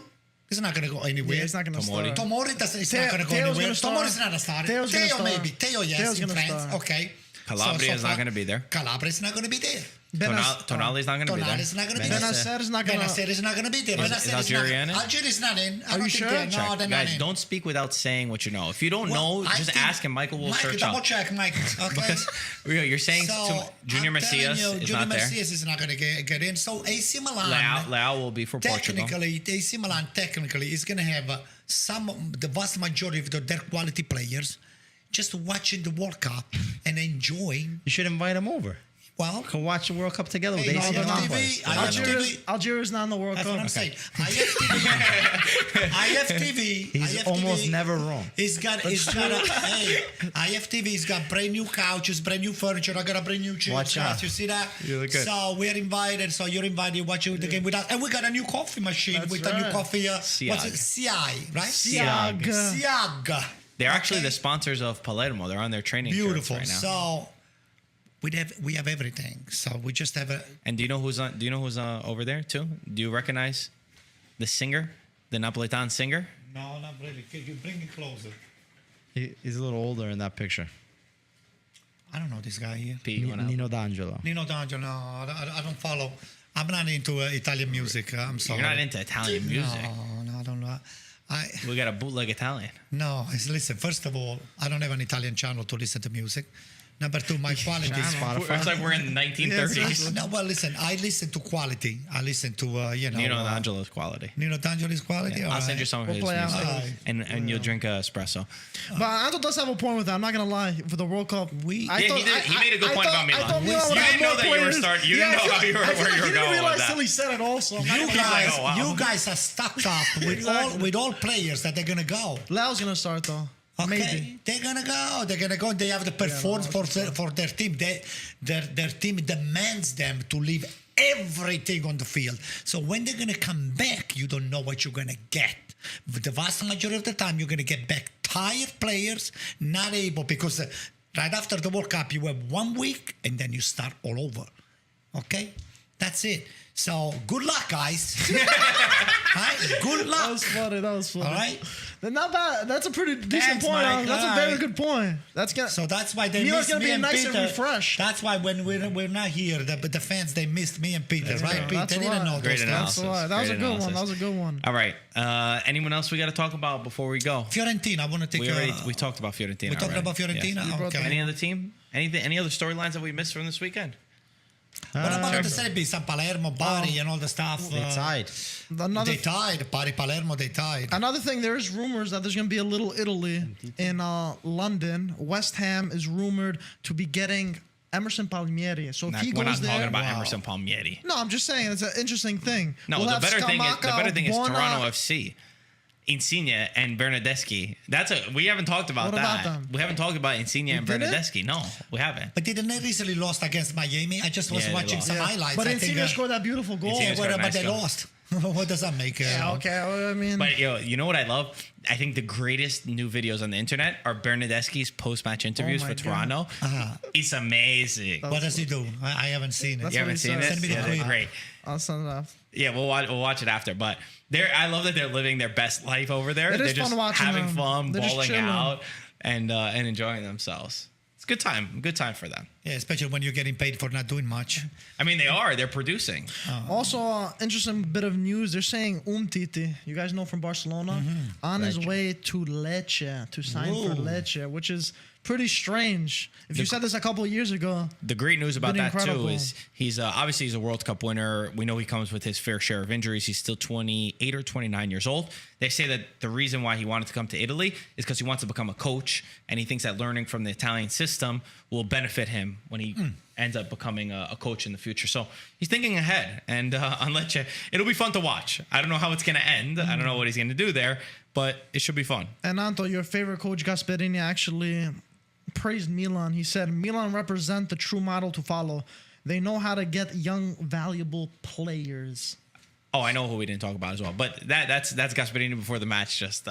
is not going to go anywhere. Yeah, he's not going to start. Tomori is not going to go anywhere. Tomori's not going to start. Theo maybe. Theo, yes, Theo's in gonna France. start. Okay. Calabria is not going to be there. Calabria is not going to be there. Tonali is not going to be there. Tonali is not going to be there. Benacer is not going to. Benacer is not going to be there. Is Algeria in it? Algeria is not in. I Are don't you think sure? they're- No, Check. they're not Guys, in. don't speak without saying what you know. If you don't know, I just think- ask and Michael will Mike, search double up. check, Mike. Okay. Because you're saying Junior I'm telling Messias you, is Junior not there. Messias is not going to get in. So AC Milan, Leao will be for Portugal. technically, AC Milan technically is going to have the vast majority of their quality players just watching the World Cup and enjoying. You should invite them over. Well, Can watch the World Cup together with Hey, AC no, Milan TV, players. Algeria's not in the World that's Cup. what I'm saying. IFTV. He's almost never wrong. IFTV's got brand new couches, brand new furniture. I got a brand new chair. Watch out. You see that? You look good. So we're invited. So you're invited watching the game with us. And we got a new coffee machine That's with a new right. coffee. Siag. What's it? CI, right? Siag. Siag. They're actually Okay. the sponsors of Palermo. They're on their training Beautiful. shirts right now. So we have everything. So we just have a. And do you know who's over there too? Do you recognize the singer, the Napolitan singer? No, not really. Can you bring it closer? He's a little older in that picture. I don't know this guy here. Pete, you wanna help? Nino D'Angelo. Nino D'Angelo, no, I don't follow. I'm not into Italian music. I'm sorry. You're not into Italian music. No, I don't know. We got a bootleg Italian. No, listen, first of all, I don't have an Italian channel to listen to music. Number two, my quality is It's like we're in the 1930s. No, well, listen, I listen to quality. I listen to, Nino D'Angelo's quality. Nino D'Angelo's quality. Yeah, all I'll send right. you some of We'll his play music, outside. and you'll drink a espresso. But Anto does have a point with that. I'm not gonna lie. For the World Cup, We- I Yeah, thought- he did. He made a good I point thought- about Milan. I thought You Milan would didn't have know more that you were players. starting- you didn't know I how feel- you were- I feel where like you were he didn't going with realize that. till he said it. Also, I'm not You gonna lie. guys, like, oh, wow. you guys are stuck up with all players that they're gonna go. Leo's gonna start though. Okay, Maybe. they're gonna go. They're gonna go. They have to perform for their team. Their team demands them to leave everything on the field. So when they're gonna come back, you don't know what you're gonna get. The vast majority of the time, you're gonna get back tired players, not able because right after the World Cup, you have 1 week and then you start all over. Okay, that's it. So good luck, guys. Right? Good luck. That was funny. That was funny. All right. Then not bad. That's a pretty decent Thanks, point. Mike. That's a All very right. good point. That's gonna. So that's why they Milan's missed gonna me be and nice Peter. and refreshed. That's why when we're not here, the fans they missed me and Peter, right? Pete, That's they didn't why. know Great those analysis. things. That's why. That was a Great good one. analysis. That was a good one. All right. Anyone else we got to talk about before we go? Fiorentina, I want to take. We talked about Fiorentina. we talked already. about Fiorentina. Yes. Okay. Any other team? Any other storylines that we missed from this weekend? What about the Serie B? San Palermo, Bari, and all the stuff. They tied. Another They tied. Bari, Palermo, they tied. Another thing, there's rumors that there's going to be a little Italy in London. West Ham is rumored to be getting Emerson Palmieri. So if he We're not goes there, talking about Emerson Palmieri. no, I'm just saying it's an interesting thing. No, We'll the have better thing is Scamacca, Toronto Bona. FC, Insigne and Bernardeschi. We haven't talked about What that. about them? We haven't talked about Insigne and didn't? Bernardeschi. No, we haven't. But didn't they recently lost against Miami? I just was Yeah, they watching lost. some Yeah. highlights. But I think, Insigne scored that beautiful goal. Insigne scored a but nice they goal. lost. What does that make? Yeah, okay. Well, I mean, But you know what I love? I think the greatest new videos on the internet are Bernardeschi's post-match interviews my for God. Toronto. It's amazing. What does he do? I haven't seen it. That's You what haven't he seen said. it? Send me the Yeah, clip. they're great. I'll send it off. Yeah, we'll watch it after. But I love that they're living their best life over there. It They're is just fun watching having them. fun, They're just balling chilling. out, and enjoying themselves. It's a good time. Good time for them. Yeah, especially when you're getting paid for not doing much. I mean, they're producing. Also, interesting bit of news. They're saying Umtiti, you guys know from Barcelona, on his Lecce. way to Lecce to sign for Whoa. Lecce, which is pretty strange. If you said this a couple of years ago, The great news about Been that incredible. too is he's obviously he's a World Cup winner. We know he comes with his fair share of injuries. He's still 28 or 29 years old. They say that the reason why he wanted to come to Italy is because he wants to become a coach, and he thinks that learning from the Italian system will benefit him when he ends up becoming a coach in the future. So he's thinking ahead, and it'll be fun to watch. I don't know how it's going to end. I don't know what he's going to do there, but it should be fun. and Anto, your favorite coach Gasperini actually praised Milan. He said Milan represent the true model to follow. They know how to get young, valuable players. Oh, I know who we didn't talk about as well, but that's Gasperini before the match. Just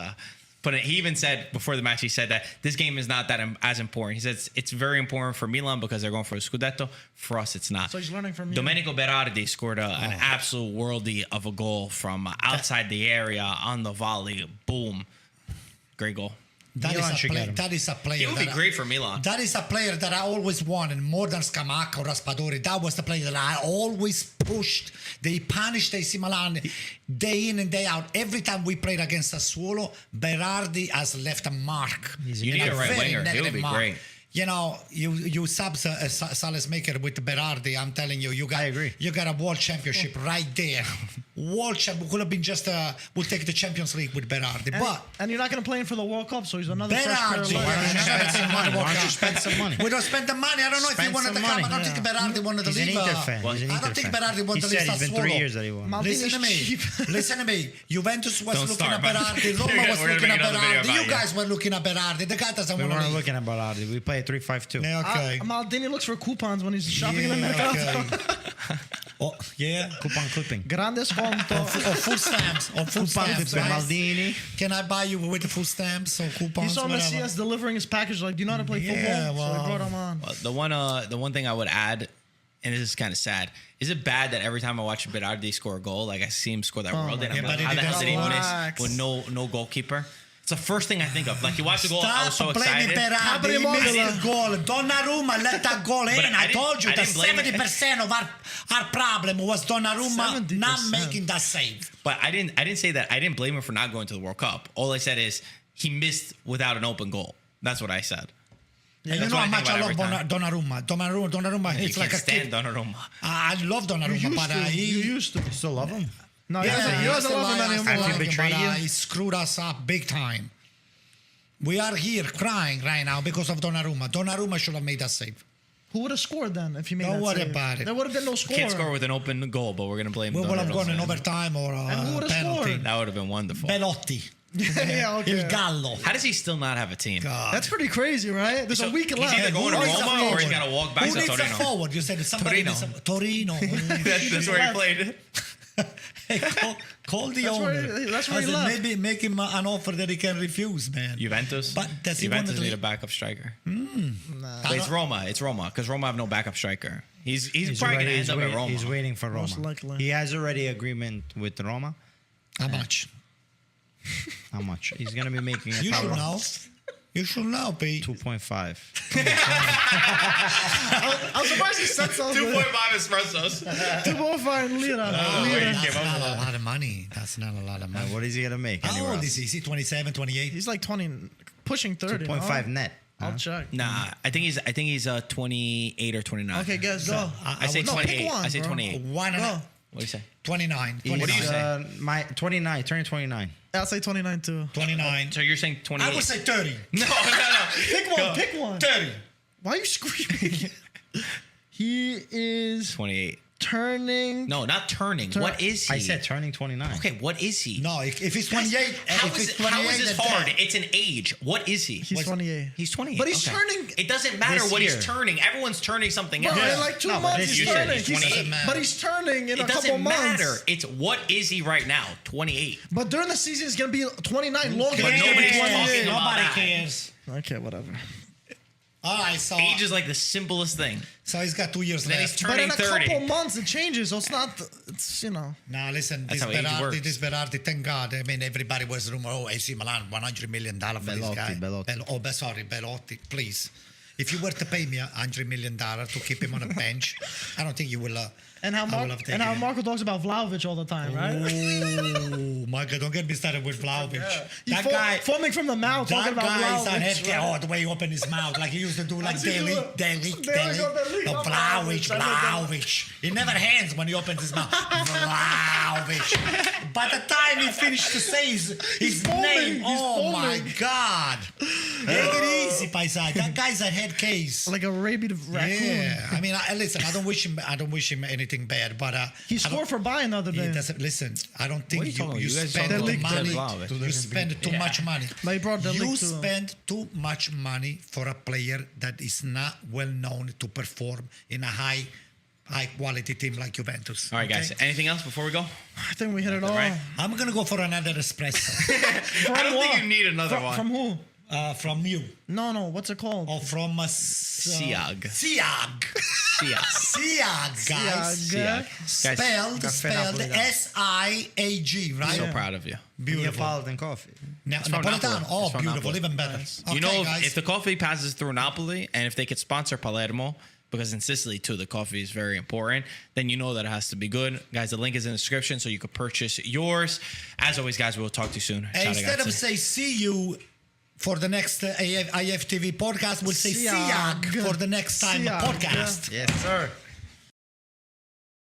put it. He even said before the match, he said that this game is not that as important. He says it's very important for Milan because they're going for the Scudetto. For us, it's not. So he's learning from you. Domenico Berardi scored an absolute worldie of a goal from outside the area on the volley. Boom, great goal. Milan should get him. That is a player. He would be that great for Milan. That is a player that I always wanted more than Scamacca or Raspadori. That was the player that I always pushed. They punished AC Milan day in and day out. Every time we played against Sassuolo, Berardi has left a mark. You need a right very winger. He would negative be mark. great. You know, you sub Salesmaker with Berardi. I'm telling you, I agree. You got a world championship right there. World champ could have been just we'll take the Champions League with Berardi, And you're not going to play him for the World Cup, so he's another fresh pair of Berardi. legs. Why don't you spend some money? We don't spend the money. I don't know if he Spend wanted some to come. money. I don't think Berardi wanted to He's an leave. Inter fan. He's an I Inter don't think fan. Berardi wanted to He leave said it's been 3 Sassuolo. years that he won. Maldini's Listen to me. cheap. Listen to me. Juventus was Don't looking start, at man. Berardi. Roma We're was gonna looking make at another video Berardi. about You you. guys were looking at Berardi. The guy doesn't We want to weren't leave. looking at Berardi. We play a 3-5-2. Yeah, okay. Maldini looks for coupons when he's shopping in the Yeah, mercato. okay. Oh, yeah. Coupon clipping. Grande sconto. Or full stamps. Or full Coupon stamps. clipping. Right? Maldini. Can I buy you with the full stamps or He coupons? saw whatever? Messias delivering his package. Like, do you know how to play football? Yeah, So well. he brought him on. The one thing I would add, and this is kind of sad, is it bad that every time I watch Berardi score a goal, like I see him score that world, and yeah, I'm but like, he how the hell did he relax. miss with no goalkeeper? It's the first thing I think of. Like you watch the goal, I was so Stop blaming excited. Berardi. He Apri missed Mogola. the goal. Donnarumma let that goal in. But I I told you didn't that blame him. 70% of our problem was Donnarumma 70%. not making that save. But I didn't say that. I didn't blame him for not going to the World Cup. All I said is he missed without an open goal. That's what I said. And you That's know what how I much think I love about every Donnarumma. Donnarumma, You it's can't like a stand kid. Donnarumma. I love You Donnarumma, used but to. You he... used to. You still love him? No, he doesn't love him anymore. After he betrayed you? He screwed us up big time. We are here crying right now because of Donnarumma. Donnarumma should have made that save. Who would have scored then if he made Don't that worry save? about it. There would have been no score. Can't score with an open goal, but we're gonna blame. We would have gone in Donnarumma. overtime or And who a would've penalty. scored? That would have been wonderful. Belotti. Yeah, okay. Il Gallo. How does he still not have a team? God. That's pretty crazy, right? There's So a week he's left. either going to Who needs a Roma or he's forward? got to walk back Who to needs a Torino. forward? You said somebody Torino. needs a Torino. That's where he played. Hey, call the That's where owner. he- that's where I he said, left. maybe make him an offer that he can refuse, man. Juventus. But does he want Juventus to need leave? a backup striker. Nah. But it's Roma. It's Roma because Roma have no backup striker. He's probably going to end up at Roma. He's waiting for Roma. Most likely. He has already agreement with Roma. How much? How much? He's going to be making a You should know. You should know, Pete. 2.5. I'm surprised he said something. 2.5 espressos. 2.5 lira. wait. That's came up not with a that. lot of money. That's not a lot of money. What is he going to make? How anywhere old else? is he? Is he 27, 28? He's like 20, pushing 30. 2.5 no? net. I'll check. Nah, I think he's 28 or 29. Okay, guys, go. I say No, pick 28. one, I say bro. 28. One and Go. a, What do you say? 29. He's, What do you say? my 29, turning 29. I'll say 29 too. 29. So you're saying 28? I would say 30. no. Pick one. Pick one. 30. Why are you screaming? He is 28. turning. No, not turning. What is he? I said turning 29. Okay, what is he? No, if it's 28, How if is, it's how 28, is this then hard? 10. It's an age. What is he? He's 28. He's 28. But he's okay. turning- It doesn't matter This what year. he's turning. Everyone's turning something Bro, else. in like 2 No, but months this he's year turning. he's He's 28. but he's turning in It a couple doesn't matter. months. It's what is he right now? 28. But during the season, it's gonna be 29 longer. But than nobody's 28. talking about Nobody that. cares. Okay, whatever. All right, so Age is like the simplest thing. he's got 2 years Then he's left. turning But in a 30. couple months, it changes. So it's not. It's Now listen, That's this how age Berardi, works. thank God. I mean, everybody was rumor. Oh, AC Milan, $100 million for this Belotti, guy. Belotti. Sorry, Belotti, please. if you were to pay me $100 million to keep him on a bench, I don't think you will. And how, I will have taken him. Marco talks about Vlahovic all the time, right? Oh, Michael, don't get me started with Vlahovic. He's That guy, foaming from the mouth, talking that about guy is on Vlahovic. head. Oh, the way he opened his mouth, like he used to do, like daily. No, Vlahovic. He never hands when he opens his mouth. Vlahovic. By the time he finished to say his name, oh my God. Take it easy, Paisai. That guy's a head case. Like a rabid raccoon. Yeah, I mean, listen. I don't wish him anything bad, but He scored for Bayern the other he day. doesn't listen. I don't think What are you talking you about? You guys spend talking the about money. Vlahovic. You spend too much money. But he brought the You league to him. spend too much money for a player that is not well known to perform in a high quality team like Juventus. All right, guys. okay? Anything else before we go? I think we hit it all. Right. I'm gonna go for another espresso I don't think you need another one. From who? from you. No, what's it called? Or from Siag. Siag. Siag. Siag, guys. Siag. Guys, Spelled Napolitano. S-I-A-G, right? so proud of you. Beautiful. Neapolitan coffee. from Napolitano. Napoli. Oh, It's from beautiful. Napoli. Even better. You know, guys. if the coffee passes through Napoli and if they could sponsor Palermo, because in Sicily too, the coffee is very important, then you know that it has to be good. Guys, the link is in the description so you can purchase yours. As always, guys, we'll talk to you soon. And Ciao, instead ragazzi. of say see you for the next IFTV podcast, we'll say Siag. Siag for the next time Siag. podcast. Yes, sir.